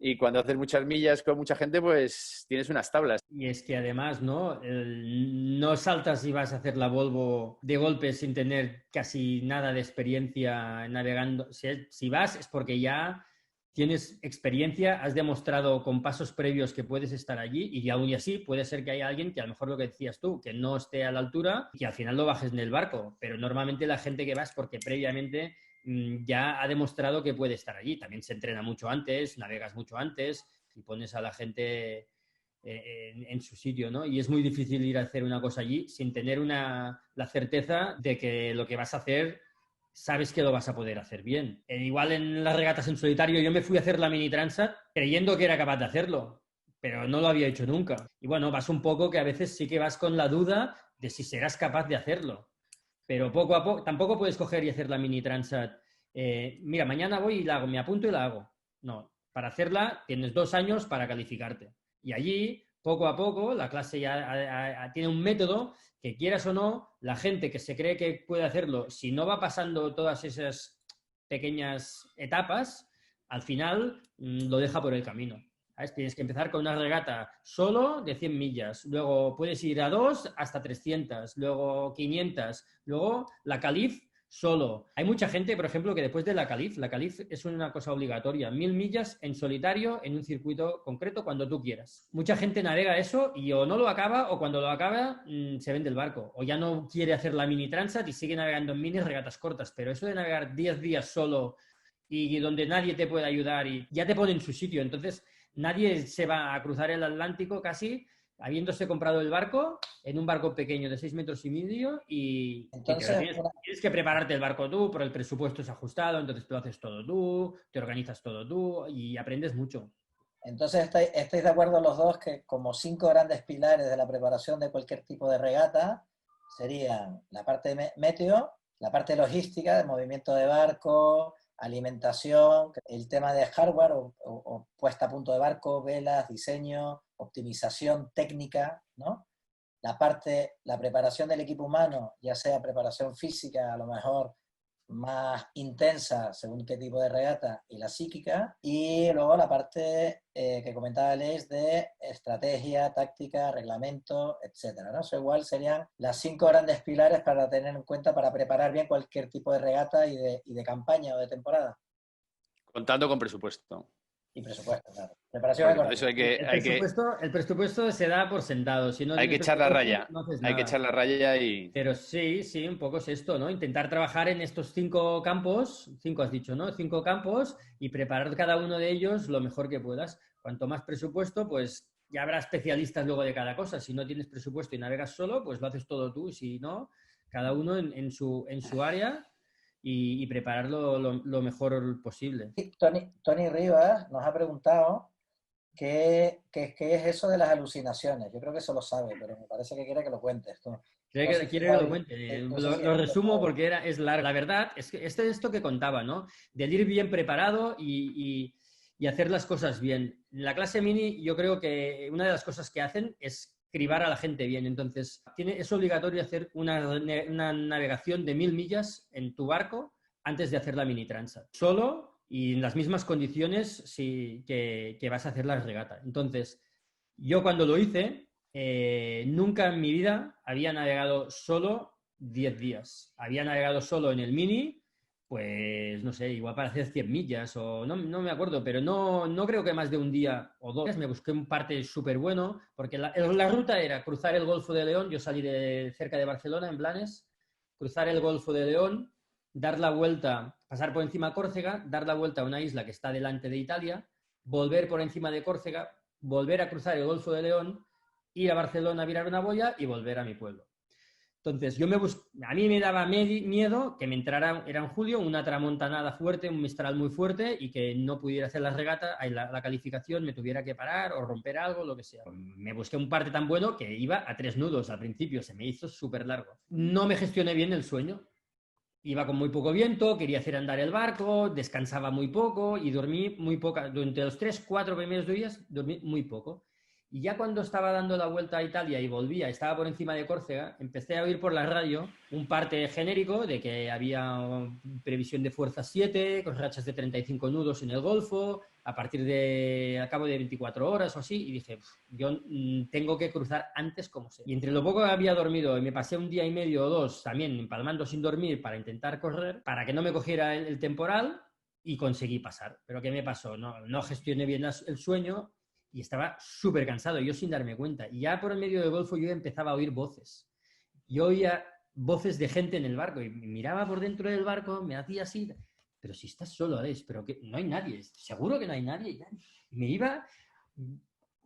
Y cuando haces muchas millas con mucha gente, pues tienes unas tablas. Y es que además, ¿no? No saltas y vas a hacer la Volvo de golpe sin tener casi nada de experiencia navegando. Si vas es porque ya tienes experiencia, has demostrado con pasos previos que puedes estar allí y aún así puede ser que haya alguien que a lo mejor lo que decías tú, que no esté a la altura y que al final lo bajes en el barco. Pero normalmente la gente que va es porque previamente ya ha demostrado que puede estar allí. También se entrena mucho antes, navegas mucho antes y pones a la gente en su sitio, ¿no? Y es muy difícil ir a hacer una cosa allí sin tener la certeza de que lo que vas a hacer sabes que lo vas a poder hacer bien. Igual en las regatas en solitario yo me fui a hacer la Mini Transat creyendo que era capaz de hacerlo, pero no lo había hecho nunca. Y bueno, vas un poco que a veces sí que vas con la duda de si serás capaz de hacerlo. Pero poco a poco, tampoco puedes coger y hacer la Mini Transat. Mira, mañana voy y la hago, me apunto y la hago. No, para hacerla tienes 2 años para calificarte. Y allí, poco a poco, la clase ya tiene un método que, quieras o no, la gente que se cree que puede hacerlo, si no va pasando todas esas pequeñas etapas, al final lo deja por el camino. ¿Sabes? Tienes que empezar con una regata solo de 100 millas, luego puedes ir a 2 hasta 300, luego 500, luego la Calif solo. Hay mucha gente, por ejemplo, que después de la Calif es una cosa obligatoria, 1000 millas en solitario en un circuito concreto cuando tú quieras. Mucha gente navega eso y o no lo acaba o cuando lo acaba se vende el barco. O ya no quiere hacer la mini Transat y sigue navegando en minis regatas cortas. Pero eso de navegar 10 días solo y donde nadie te puede ayudar y ya te pone en su sitio. Entonces nadie se va a cruzar el Atlántico casi habiéndose comprado el barco en un barco pequeño de 6,5 metros y Entonces, tienes que prepararte el barco tú, pero el presupuesto es ajustado, entonces tú haces todo tú, te organizas todo tú y aprendes mucho. Entonces, ¿estáis de acuerdo los dos que como 5 grandes pilares de la preparación de cualquier tipo de regata serían la parte de meteo, la parte logística, de movimiento de barco, alimentación, el tema de hardware o puesta a punto de barco, velas, diseño, optimización técnica, ¿no? La preparación del equipo humano, ya sea preparación física, a lo mejor más intensa según qué tipo de regata, y la psíquica, y luego la parte que comentaba Alex de estrategia, táctica, reglamento, etcétera, ¿no? Eso igual serían las 5 grandes pilares para tener en cuenta para preparar bien cualquier tipo de regata y de campaña o de temporada. Contando con presupuesto. Y presupuesto, claro. Preparación Bueno, eso El presupuesto se da por sentado. Si no hay que echar la raya. No haces hay nada. que echar la raya y... Pero sí, un poco es esto, ¿no? Intentar trabajar en estos 5 campos, 5 has dicho, ¿no? 5 campos y preparar cada uno de ellos lo mejor que puedas. Cuanto más presupuesto, pues ya habrá especialistas luego de cada cosa. Si no tienes presupuesto y navegas solo, pues lo haces todo tú. Y si no, cada uno en su área y prepararlo lo mejor posible. Tony Rivas nos ha preguntado qué es eso de las alucinaciones. Yo creo que eso lo sabe, pero me parece que quiere que lo cuentes tú. Quiere que lo cuente. Lo resumo porque es largo. La verdad es que esto que contaba, ¿no? Del ir bien preparado y hacer las cosas bien. En la clase mini yo creo que una de las cosas que hacen es cribar a la gente bien. Entonces, es obligatorio hacer una navegación de 1000 millas en tu barco antes de hacer la mini Transat. Solo y en las mismas condiciones que vas a hacer la regata. Entonces, yo cuando lo hice, nunca en mi vida había navegado solo 10 días. Había navegado solo en el mini, pues no sé, igual para hacer 100 millas o no me acuerdo, pero no creo que más de un día o 2. Me busqué un parte súper bueno, porque la ruta era cruzar el Golfo de León. Yo salí cerca de Barcelona, en Blanes, cruzar el Golfo de León, dar la vuelta, pasar por encima de Córcega, dar la vuelta a una isla que está delante de Italia, volver por encima de Córcega, volver a cruzar el Golfo de León, ir a Barcelona a virar una boya y volver a mi pueblo. Entonces, a mí me daba miedo que me entrara, era en julio, una tramontanada fuerte, un mistral muy fuerte y que no pudiera hacer la regata, la calificación, me tuviera que parar o romper algo, lo que sea. Me busqué un parte tan bueno que iba a 3 nudos al principio, se me hizo súper largo. No me gestioné bien el sueño. Iba con muy poco viento, quería hacer andar el barco, descansaba muy poco y dormí muy poca. Durante los 3-4 primeros días dormí muy poco. Y ya cuando estaba dando la vuelta a Italia y volvía, estaba por encima de Córcega, empecé a oír por la radio un parte genérico de que había previsión de fuerza 7, con rachas de 35 nudos en el Golfo, a cabo de 24 horas o así, y dije, yo tengo que cruzar antes como sea. Y entre lo poco que había dormido, y me pasé un día y medio o 2 también empalmando sin dormir para intentar correr, para que no me cogiera el temporal, y conseguí pasar. ¿Pero qué me pasó? No gestioné bien el sueño, y estaba súper cansado, yo sin darme cuenta. Y ya por el medio del Golfo yo empezaba a oír voces. Yo oía voces de gente en el barco y miraba por dentro del barco, me hacía así, pero si estás solo, Alex, pero que no hay nadie, seguro que no hay nadie. Y me iba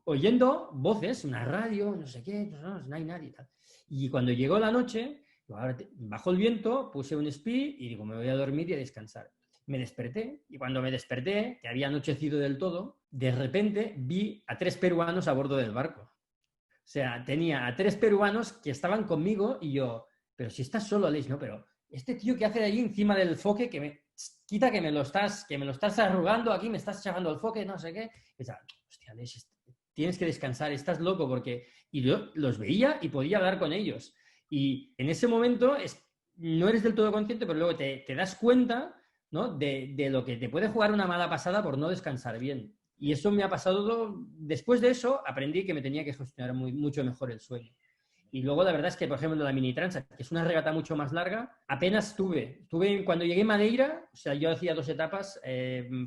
oyendo voces, una radio, no sé qué, no hay nadie. Tal. Y cuando llegó la noche, bajó el viento, puse un speed y digo, me voy a dormir y a descansar. Me desperté y cuando me desperté, que había anochecido del todo, de repente vi a 3 peruanos a bordo del barco. O sea, tenía a 3 peruanos que estaban conmigo y yo, pero si estás solo, Alex, ¿no? Pero este tío que hace de allí encima del foque, que me lo estás arrugando aquí, me estás chafando el foque, no sé qué. Y decía, hostia, Alex, tienes que descansar, estás loco, porque... Y yo los veía y podía hablar con ellos. Y en ese momento no eres del todo consciente, pero luego te das cuenta, ¿no? de lo que te puede jugar una mala pasada por no descansar bien. Y eso me ha pasado, después de eso aprendí que me tenía que gestionar mucho mejor el sueño. Y luego la verdad es que, por ejemplo, la Mini Transat, que es una regata mucho más larga, apenas tuve. Cuando llegué a Madeira, o sea, yo hacía 2 etapas,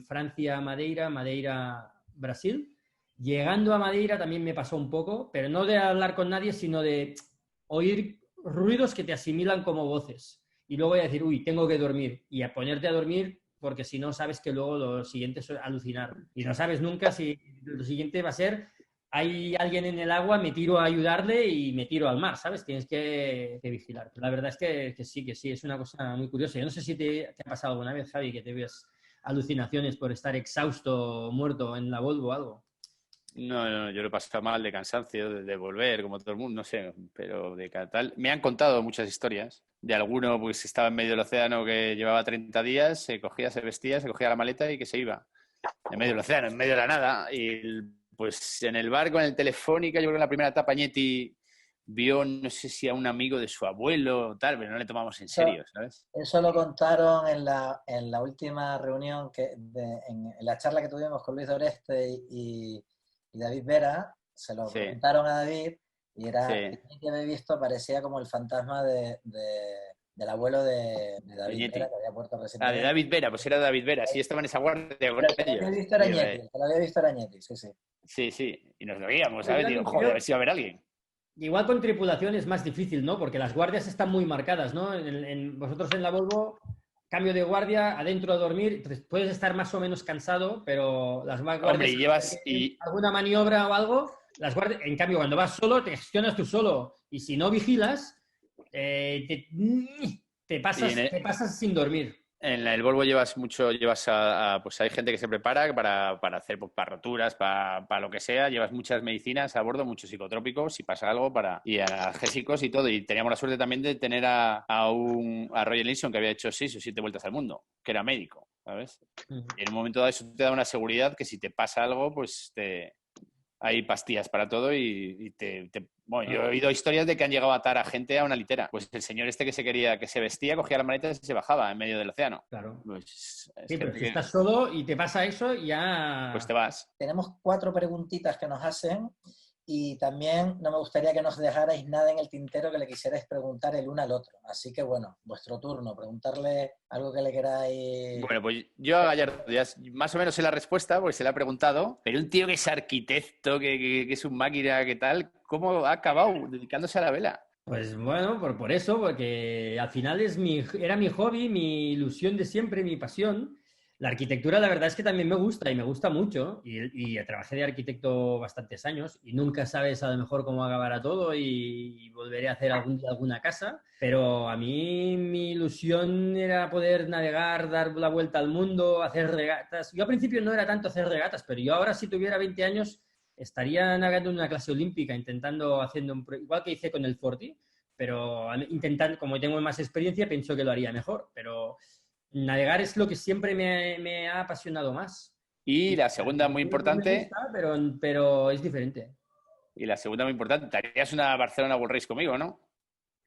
Francia-Madeira, Madeira-Brasil. Llegando a Madeira también me pasó un poco, pero no de hablar con nadie, sino de oír ruidos que te asimilan como voces. Y luego voy a decir, uy, tengo que dormir. Y a ponerte a dormir, porque si no sabes que luego lo siguiente es alucinar. Y no sabes nunca si lo siguiente va a ser, hay alguien en el agua, me tiro a ayudarle y me tiro al mar, ¿sabes? Tienes que vigilar. La verdad es que sí, es una cosa muy curiosa. Yo no sé si te ha pasado alguna vez, Javi, que te ves alucinaciones por estar exhausto o muerto en la Volvo o algo. No, yo lo he pasado mal de cansancio, de volver, como todo el mundo, no sé, pero de tal. Me han contado muchas historias. De alguno, pues estaba en medio del océano que llevaba 30 días, se cogía, se vestía, se cogía la maleta y que se iba. En medio del océano, en medio de la nada. Y pues en el barco, en el Telefónica, yo creo que en la primera etapa Añeti vio, no sé si a un amigo de su abuelo o tal, pero no le tomamos en serio, ¿sabes? Eso lo contaron en la última reunión, en la charla que tuvimos con Luis Doreste y David Vera, se lo preguntaron a David y era el que había visto, parecía como el fantasma del abuelo de David Vera, que había muerto recientemente. De David Vera, pues era David Vera, sí, estaba en esa guardia con ellos. Lo había visto Añeti, sí. Sí, y nos lo veíamos, ¿sabes? Digo, joder, a ver si va a haber alguien. Igual con tripulación es más difícil, ¿no? Porque las guardias están muy marcadas, ¿no? Vosotros en la Volvo, cambio de guardia, adentro a dormir, puedes estar más o menos cansado, pero las guardias... Hombre, y llevas... alguna maniobra o algo, las guardias... En cambio, cuando vas solo, te gestionas tú solo. Y si no vigilas, te pasas sin dormir. En el Volvo pues hay gente que se prepara para hacer pues, para roturas, para lo que sea, llevas muchas medicinas a bordo, muchos psicotrópicos, si pasa algo, y analgésicos y todo. Y teníamos la suerte también de tener a Roger Nilsson, que había hecho 6 o 7 vueltas al mundo, que era médico, ¿sabes? Y en un momento dado eso te da una seguridad que si te pasa algo, pues hay pastillas para todo Bueno, yo he oído historias de que han llegado a atar a gente a una litera. Pues el señor que se vestía, cogía las maletas y se bajaba en medio del océano. Claro. Pues, sí, pero si estás solo y te pasa eso, ya... Pues te vas. Tenemos 4 preguntitas que nos hacen y también no me gustaría que nos dejarais nada en el tintero que le quisierais preguntar el uno al otro. Así que, bueno, vuestro turno, preguntarle algo que le queráis... Bueno, pues yo a Gallardo ya más o menos sé la respuesta, porque se le ha preguntado, pero un tío que es arquitecto, que es un máquina, que tal, ¿cómo ha acabado dedicándose a la vela? Pues bueno, por eso, porque al final era mi hobby, mi ilusión de siempre, mi pasión. La arquitectura, la verdad es que también me gusta y me gusta mucho. Y trabajé de arquitecto bastantes años y nunca sabes a lo mejor cómo acabará todo y volveré a hacer algún día alguna casa. Pero a mí mi ilusión era poder navegar, dar la vuelta al mundo, hacer regatas. Yo al principio no era tanto hacer regatas, pero yo ahora si tuviera 20 años estaría navegando en una clase olímpica, haciendo igual que hice con el Forti, pero intentando, como tengo más experiencia, pienso que lo haría mejor. Pero navegar es lo que siempre me ha apasionado más. Y la segunda muy importante... Me gusta, pero es diferente. Y la segunda muy importante, te harías una Barcelona World Race conmigo, ¿no?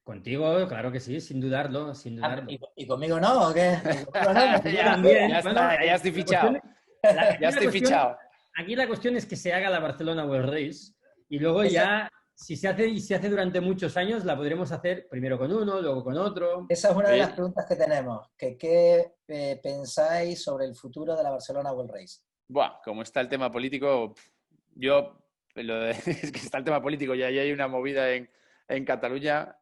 Contigo, claro que sí, sin dudarlo. ¿Y conmigo no? ¿O qué? Ya estoy fichado. Ya estoy fichado. Aquí la cuestión es que se haga la Barcelona World Race y luego ya, si se hace durante muchos años, la podremos hacer primero con uno, luego con otro. Esa es una de las preguntas que tenemos. ¿Qué pensáis sobre el futuro de la Barcelona World Race? Buah, como está el tema político, es que está el tema político, ya hay una movida en Cataluña.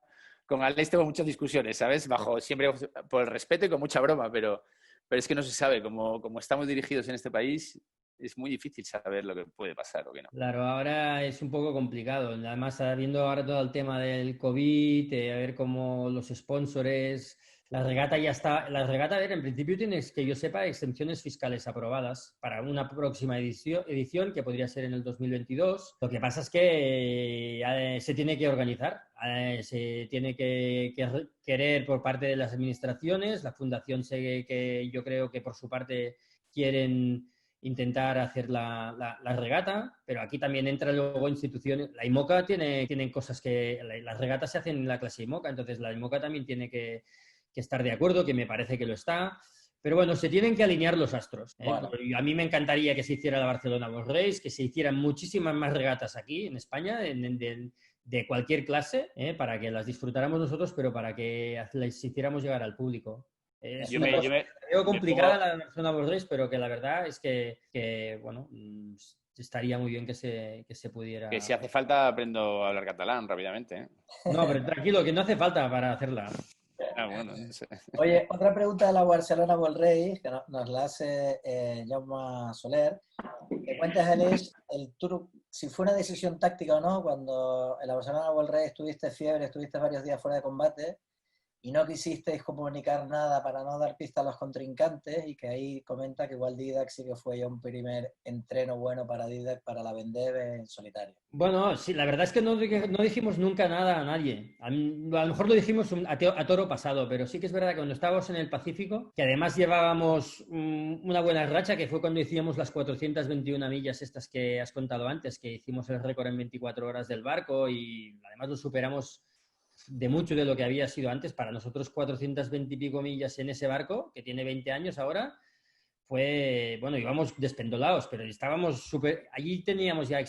Con Alex tengo muchas discusiones, ¿sabes? Siempre por el respeto y con mucha broma, pero es que no se sabe. Como estamos dirigidos en este país, es muy difícil saber lo que puede pasar o que no. Claro, ahora es un poco complicado. Además, viendo ahora todo el tema del COVID, a ver cómo los sponsors, la regata ya está. La regata, a ver, en principio tienes, que yo sepa, exenciones fiscales aprobadas para una próxima edición que podría ser en el 2022. Lo que pasa es que se tiene que organizar, se tiene que querer por parte de las administraciones. La fundación que yo creo que por su parte quieren intentar hacer la regata, pero aquí también entra luego instituciones. La IMOCA tienen cosas que... Las regatas se hacen en la clase IMOCA, entonces la IMOCA también tiene que estar de acuerdo, que me parece que lo está. Pero bueno, se tienen que alinear los astros. Bueno. A mí me encantaría que se hiciera la Barcelona World Race, que se hicieran muchísimas más regatas aquí en España, de de cualquier clase, para que las disfrutáramos nosotros, pero para que les hiciéramos llegar al público. Es una cosa que veo complicada la versión a Bordeaux, pero que la verdad es que bueno, estaría muy bien que se pudiera... Que si hace falta aprendo a hablar catalán rápidamente, ¿eh? No, pero tranquilo, que no hace falta para hacerla. Ah, bueno, no sé. Oye, otra pregunta de la Barcelona World Race, que nos la hace Jaume Soler. Que cuentes, Aleix, el Tour, si fue una decisión táctica o no, cuando en la Barcelona World Race tuviste fiebre, estuviste varios días fuera de combate y no quisisteis comunicar nada para no dar pista a los contrincantes, y que ahí comenta que igual Didac sí que fue ya un primer entreno bueno para Didac para la Vendée en solitario. Bueno, sí, la verdad es que no dijimos nunca nada a nadie. A lo mejor lo dijimos a toro pasado, pero sí que es verdad que cuando estábamos en el Pacífico, que además llevábamos una buena racha, que fue cuando hicimos las 421 millas estas que has contado antes, que hicimos el récord en 24 horas del barco y además lo superamos de mucho de lo que había sido antes. Para nosotros 420 y pico millas en ese barco, que tiene 20 años ahora, fue, bueno, íbamos despendolados, pero estábamos súper... Allí teníamos ya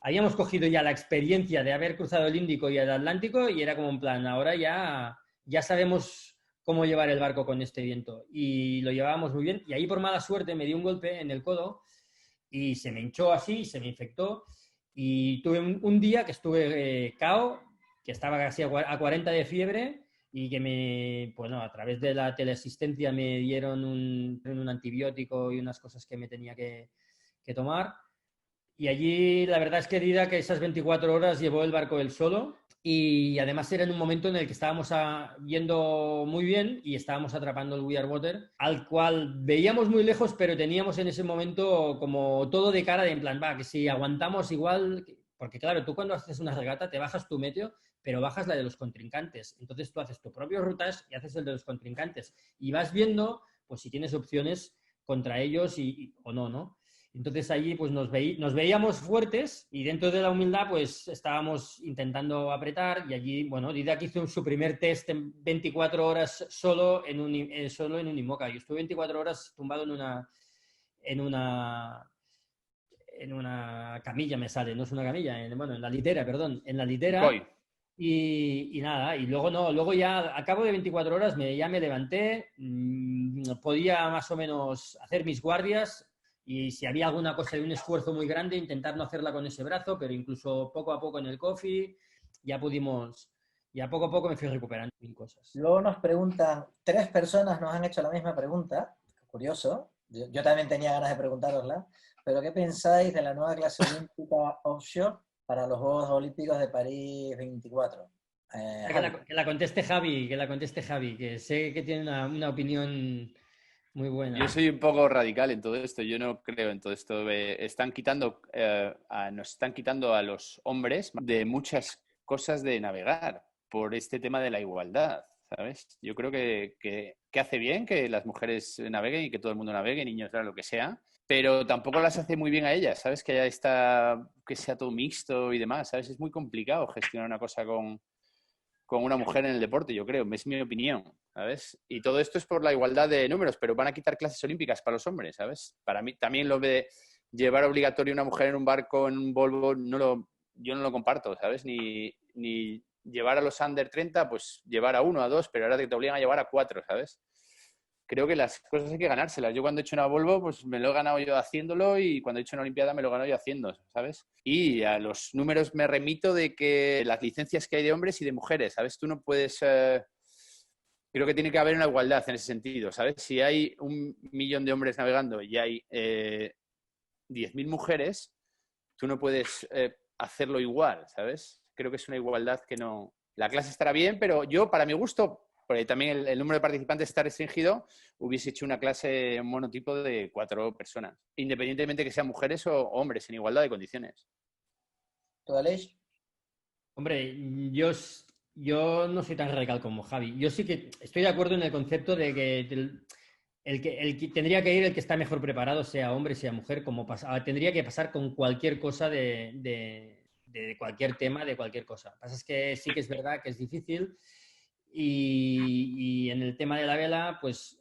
habíamos cogido ya la experiencia de haber cruzado el Índico y el Atlántico, y era como un plan, ahora ya sabemos cómo llevar el barco con este viento, y lo llevábamos muy bien. Y ahí por mala suerte me dio un golpe en el codo y se me hinchó así, se me infectó, y tuve un día que estuve cao, que estaba casi a 40 de fiebre, y que bueno, a través de la teleasistencia me dieron un antibiótico y unas cosas que me tenía que tomar. Y allí la verdad es que Didac, que esas 24 horas llevó el barco él solo, y además era en un momento en el que estábamos yendo muy bien y estábamos atrapando el We Are Water, al cual veíamos muy lejos, pero teníamos en ese momento como todo de cara, de en plan, va, que si aguantamos igual, porque claro, tú cuando haces una regata te bajas tu meteo, pero bajas la de los contrincantes. Entonces tú haces tu propio rutas y haces el de los contrincantes. Y vas viendo, pues si tienes opciones contra ellos o no, ¿no? Entonces allí pues nos veíamos fuertes, y dentro de la humildad pues estábamos intentando apretar, y allí, bueno, Didac hizo su primer test en 24 horas solo en un IMOCA. Yo estuve 24 horas tumbado en una camilla, me sale, no es una camilla, en la litera, perdón, en la litera. Y nada, y luego ya a cabo de 24 horas ya me levanté, podía más o menos hacer mis guardias, y si había alguna cosa de un esfuerzo muy grande, intentar no hacerla con ese brazo, pero incluso poco a poco en el coffee ya poco a poco me fui recuperando mil cosas. Luego nos preguntan, 3 personas nos han hecho la misma pregunta, curioso, yo también tenía ganas de preguntárosla, pero ¿qué pensáis de la nueva clase olímpica offshore para los Juegos Olímpicos de París 24? Que la conteste Javi, que sé que tiene una opinión muy buena. Yo soy un poco radical en todo esto, yo no creo en todo esto. Nos están quitando a los hombres de muchas cosas de navegar por este tema de la igualdad, ¿sabes? Yo creo que hace bien que las mujeres naveguen y que todo el mundo navegue, niños, lo que sea, pero tampoco las hace muy bien a ellas, ¿sabes? Que sea todo mixto y demás, ¿sabes? Es muy complicado gestionar una cosa con una mujer en el deporte, yo creo, es mi opinión, ¿sabes? Y todo esto es por la igualdad de números, pero van a quitar clases olímpicas para los hombres, ¿sabes? Para mí también lo de llevar obligatorio una mujer en un barco, en un Volvo, yo no lo comparto, ¿sabes? Ni llevar a los under 30, pues llevar a 1, a 2, pero ahora te obligan a llevar a 4, ¿sabes? Creo que las cosas hay que ganárselas. Yo cuando he hecho una Volvo, pues me lo he ganado yo haciéndolo, y cuando he hecho una Olimpiada me lo he ganado yo haciendo, ¿sabes? Y a los números me remito de que las licencias que hay de hombres y de mujeres, ¿sabes? Tú no puedes... creo que tiene que haber una igualdad en ese sentido, ¿sabes? Si hay 1 millón de hombres navegando y hay 10.000 mujeres, tú no puedes hacerlo igual, ¿sabes? Creo que es una igualdad que no... La clase estará bien, pero yo, para mi gusto... porque también el número de participantes está restringido, hubiese hecho una clase monotipo de 4 personas, independientemente que sean mujeres o hombres, en igualdad de condiciones. ¿Tú, Aleix? Hombre, yo no soy tan radical como Javi. Yo sí que estoy de acuerdo en el concepto de que el que tendría que ir el que está mejor preparado, sea hombre, sea mujer, tendría que pasar con cualquier cosa de cualquier tema, de cualquier cosa. Lo que pasa es que sí que es verdad que es difícil. Y en el tema de la vela, pues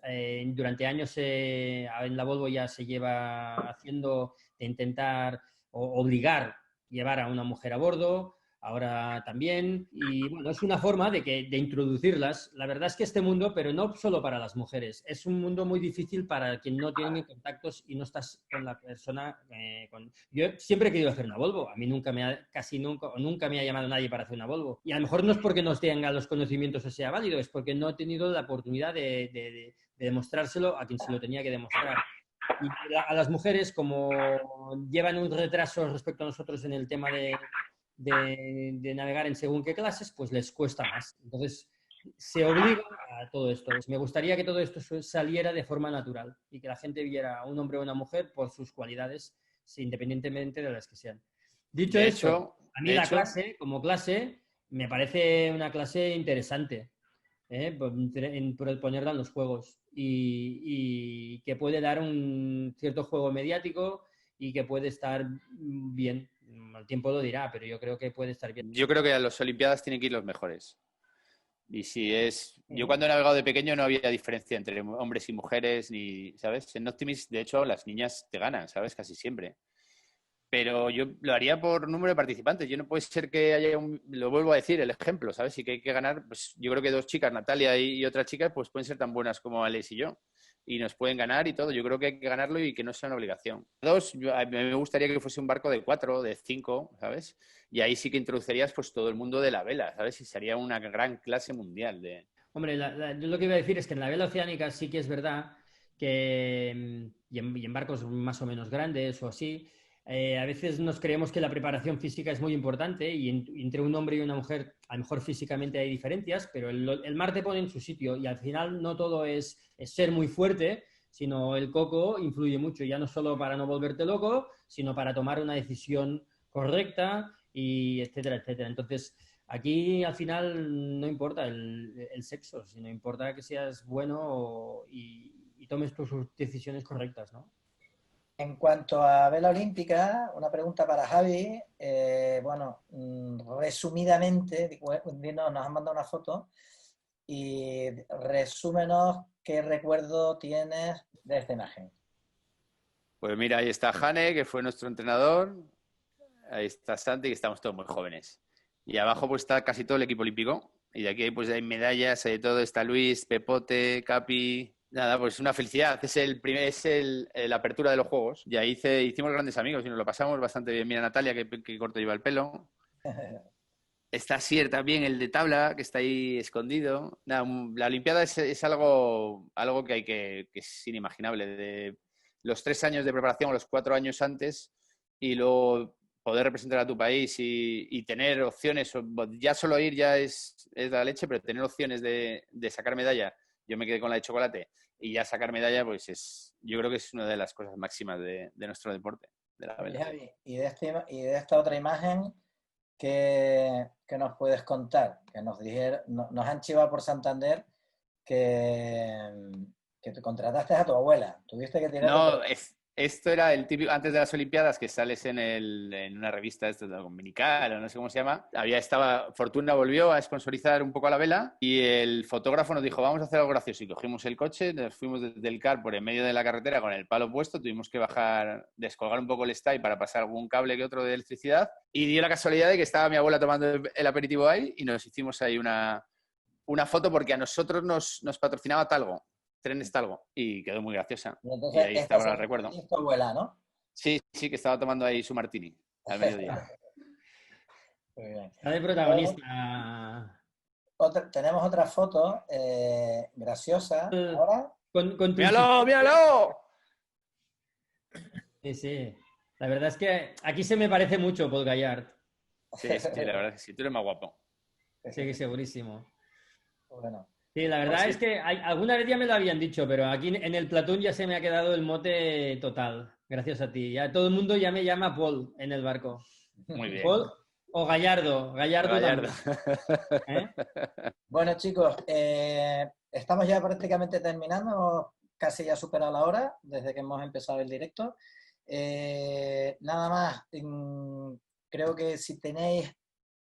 durante años en la Volvo ya se lleva haciendo de intentar obligar llevar a una mujer a bordo. ahora también, y bueno, es una forma de introducirlas. La verdad es que este mundo, pero no solo para las mujeres, es un mundo muy difícil para quien no tiene contactos y no estás con la persona. Yo siempre he querido hacer una Volvo, a mí casi nunca, o nunca me ha llamado nadie para hacer una Volvo. Y a lo mejor no es porque no tenga los conocimientos o sea válido, es porque no he tenido la oportunidad de demostrárselo a quien se lo tenía que demostrar. Y a las mujeres, como llevan un retraso respecto a nosotros en el tema de navegar en según qué clases, pues les cuesta más. Entonces, se obliga a todo esto. Me gustaría que todo esto saliera de forma natural y que la gente viera a un hombre o una mujer por sus cualidades, independientemente de las que sean. Dicho esto, a mí la clase, como clase, me parece una clase interesante. Por ponerla en los juegos y que puede dar un cierto juego mediático y que puede estar bien. El tiempo lo dirá, pero yo creo que puede estar bien. Yo creo que a las Olimpiadas tienen que ir los mejores. Y si es... Yo cuando he navegado de pequeño no había diferencia entre hombres y mujeres, ni, ¿sabes? En Optimist, de hecho, las niñas te ganan, ¿sabes? Casi siempre. Pero yo lo haría por número de participantes. Yo no puede ser que haya lo vuelvo a decir, el ejemplo, ¿sabes? Y que hay que ganar, pues yo creo que dos chicas, Natalia y otra chica, pues pueden ser tan buenas como Alex y yo. Y nos pueden ganar y todo. Yo creo que hay que ganarlo y que no sea una obligación. Dos, a mí me gustaría que fuese un barco de 4, de 5, ¿sabes? Y ahí sí que introducirías pues todo el mundo de la vela, ¿sabes? Y sería una gran clase mundial de... Hombre, yo lo que iba a decir es que en la vela oceánica sí que es verdad que, y en barcos más o menos grandes o así, a veces nos creemos que la preparación física es muy importante y entre un hombre y una mujer a lo mejor físicamente hay diferencias, pero el mar te pone en su sitio y al final no todo es ser muy fuerte, sino el coco influye mucho, ya no solo para no volverte loco, sino para tomar una decisión correcta y etcétera, etcétera. Entonces, aquí al final no importa el sexo, sino importa que seas bueno y tomes tus decisiones correctas, ¿no? En cuanto a vela olímpica, una pregunta para Javi. Bueno, resumidamente, nos han mandado una foto y resúmenos qué recuerdo tienes de esta imagen. Pues mira, ahí está Jane, que fue nuestro entrenador. Ahí está Santi, que estamos todos muy jóvenes. Y abajo pues está casi todo el equipo olímpico. Y de aquí pues hay medallas, hay de todo. Está Luis, Pepote, Capi... Nada, pues una felicidad. Es la apertura de los Juegos. Y ahí hicimos grandes amigos y nos lo pasamos bastante bien. Mira Natalia, que corto lleva el pelo. Está Sier también, el de tabla, que está ahí escondido. Nada, la Olimpiada es algo que es inimaginable. De los 3 años de preparación o los 4 años antes y luego poder representar a tu país y tener opciones, ya solo ir ya es la leche, pero tener opciones de sacar medalla. Yo me quedé con la de chocolate y ya sacar medalla, pues yo creo que es una de las cosas máximas de nuestro deporte, de la vela. Y de esta otra imagen, ¿qué nos puedes contar? Que nos han chivado por Santander que te contrataste a tu abuela. Tuviste que tirar... No, esto era el típico, antes de las Olimpiadas, que sales en una revista dominical, o no sé cómo se llama. Fortuna volvió a sponsorizar un poco a la vela y el fotógrafo nos dijo, vamos a hacer algo gracioso. Y cogimos el coche, nos fuimos desde el car por en medio de la carretera con el palo puesto, tuvimos que descolgar un poco el style para pasar algún cable que otro de electricidad. Y dio la casualidad de que estaba mi abuela tomando el aperitivo ahí y nos hicimos ahí una foto porque a nosotros nos patrocinaba Talgo. Trenes Talgo, y quedó muy graciosa. Y ahí estaba, la recuerdo. Es tu abuela, ¿no? Sí, que estaba tomando ahí su martini al mediodía. Muy bien. Está de protagonista. Tenemos otra foto graciosa. Ahora. ¡Míralo, míralo! Sí. La verdad es que aquí se me parece mucho Paul Gallard. Sí, la verdad es que sí, tú eres más guapo. Sí, segurísimo. Bueno. Sí, la verdad es que alguna vez ya me lo habían dicho, pero aquí en el Platón ya se me ha quedado el mote total, gracias a ti. Ya todo el mundo ya me llama Paul en el barco. Muy bien. Paul o Gallardo. Gallardo. Bueno, chicos, estamos ya prácticamente terminando, casi ya superado la hora desde que hemos empezado el directo. Nada más, creo que si tenéis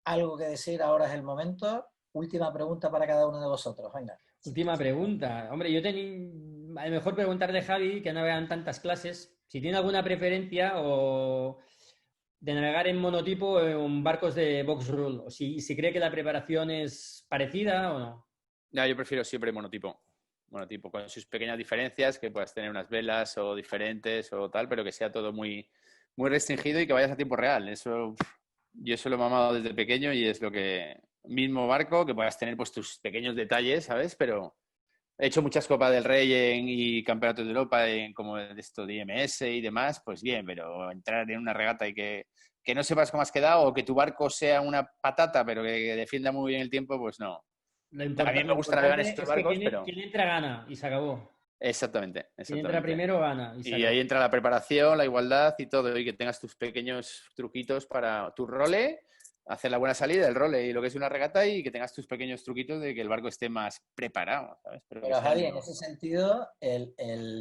algo que decir, ahora es el momento. Última pregunta para cada uno de vosotros, venga. Última pregunta. Hombre, yo a lo mejor preguntar de Javi, que no vean tantas clases, si tiene alguna preferencia o de navegar en monotipo o en barcos de box rule, o si cree que la preparación es parecida o no. Ya, yo prefiero siempre monotipo. Monotipo, con sus pequeñas diferencias, que puedas tener unas velas o diferentes o tal, pero que sea todo muy, muy restringido y que vayas a tiempo real. Eso, yo eso lo he mamado desde pequeño y es lo que... Mismo barco, que puedas tener pues tus pequeños detalles, ¿sabes? Pero he hecho muchas Copas del Rey y Campeonatos de Europa como de esto de IMS y demás, pues bien, pero entrar en una regata y que no sepas cómo has quedado o que tu barco sea una patata, pero que defienda muy bien el tiempo, pues no. También me Lo gusta navegar en importante estos es que barcos, pero... quien entra gana y se acabó. Exactamente, Quien entra exactamente. primero gana y se Y acabó. ahí entra la preparación, la igualdad y todo, y que tengas tus pequeños truquitos para tu role, hacer la buena salida, el role y lo que es una regata y que tengas tus pequeños truquitos de que el barco esté más preparado, ¿sabes? Pero que Pero sea Javi, en niño. ese sentido, el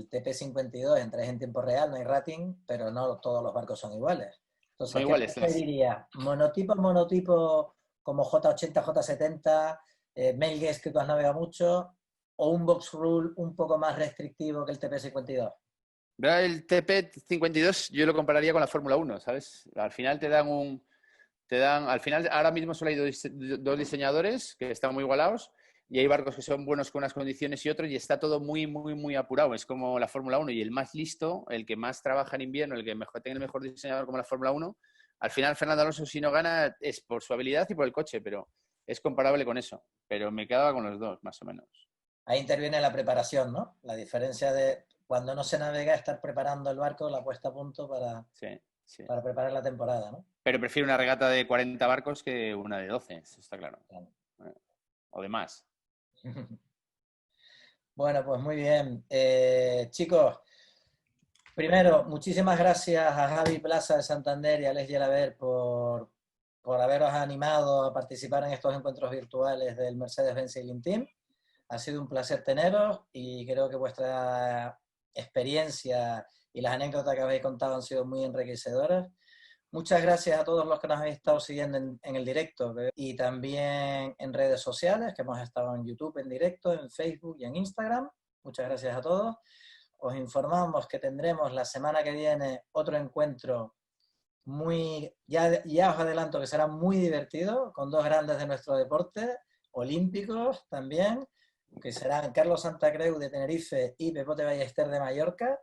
TP52 entra en tiempo real, no hay rating, pero no todos los barcos son iguales. Son Entonces, ¿qué iguales. preferiría? ¿Monotipo como J80, J70, Mailguest que tú has navegado mucho, o un box rule un poco más restrictivo que el TP52? ¿Verdad? El TP52 yo lo compararía con la Fórmula 1, ¿sabes? Al final al final, ahora mismo solo hay dos diseñadores que están muy igualados y hay barcos que son buenos con unas condiciones y otros y está todo muy, muy, muy apurado. Es como la Fórmula 1 y el más listo, el que más trabaja en invierno, el que mejor, tenga el mejor diseñador como la Fórmula 1, al final Fernando Alonso si no gana es por su habilidad y por el coche, pero es comparable con eso. Pero me quedaba con los dos, más o menos. Ahí interviene la preparación, ¿no? La diferencia de cuando no se navega, estar preparando el barco, la puesta a punto Sí, sí. para preparar la temporada, ¿no? Pero prefiero una regata de 40 barcos que una de 12, eso está claro. Claro. O de más. Bueno, pues muy bien. Chicos, primero, muchísimas gracias a Javi Plaza de Santander y a Les Gelaber por haberos animado a participar en estos encuentros virtuales del Mercedes-Benz Sailing Team. Ha sido un placer teneros y creo que vuestra experiencia y las anécdotas que habéis contado han sido muy enriquecedoras. Muchas gracias a todos los que nos habéis estado siguiendo en el directo y también en redes sociales, que hemos estado en YouTube en directo, en Facebook y en Instagram. Muchas gracias a todos. Os informamos que tendremos la semana que viene otro encuentro ya os adelanto que será muy divertido, con dos grandes de nuestro deporte, olímpicos también, que serán Carlos Santacreu de Tenerife y Pepote Ballester de Mallorca.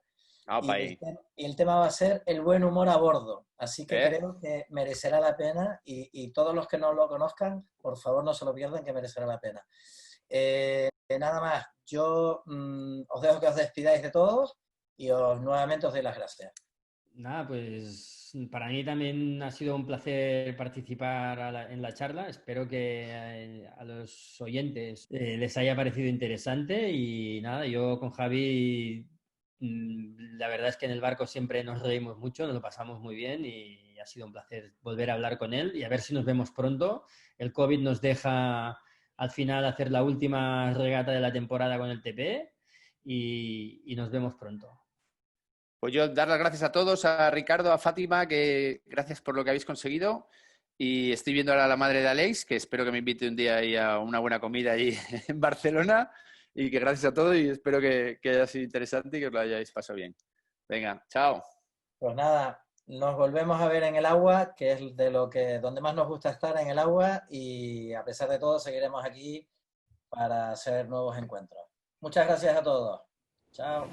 Y el tema va a ser el buen humor a bordo. Así que creo que merecerá la pena y todos los que no lo conozcan, por favor no se lo pierdan, que merecerá la pena. Nada más, yo os dejo que os despidáis de todos y nuevamente os doy las gracias. Nada, pues para mí también ha sido un placer participar en la charla. Espero que a los oyentes les haya parecido interesante y nada, yo con Javi, la verdad es que en el barco siempre nos reímos mucho, nos lo pasamos muy bien y ha sido un placer volver a hablar con él y a ver si nos vemos pronto. El COVID nos deja al final hacer la última regata de la temporada con el TP y nos vemos pronto. Pues yo dar las gracias a todos, a Ricardo, a Fátima, que gracias por lo que habéis conseguido. Y estoy viendo ahora a la madre de Aleix, que espero que me invite un día ahí a una buena comida ahí en Barcelona. Y que gracias a todos y espero que haya sido interesante y que os lo hayáis pasado bien. Venga, chao. Pues nada, nos volvemos a ver en el agua, que es donde más nos gusta estar, en el agua, y a pesar de todo seguiremos aquí para hacer nuevos encuentros. Muchas gracias a todos. Chao.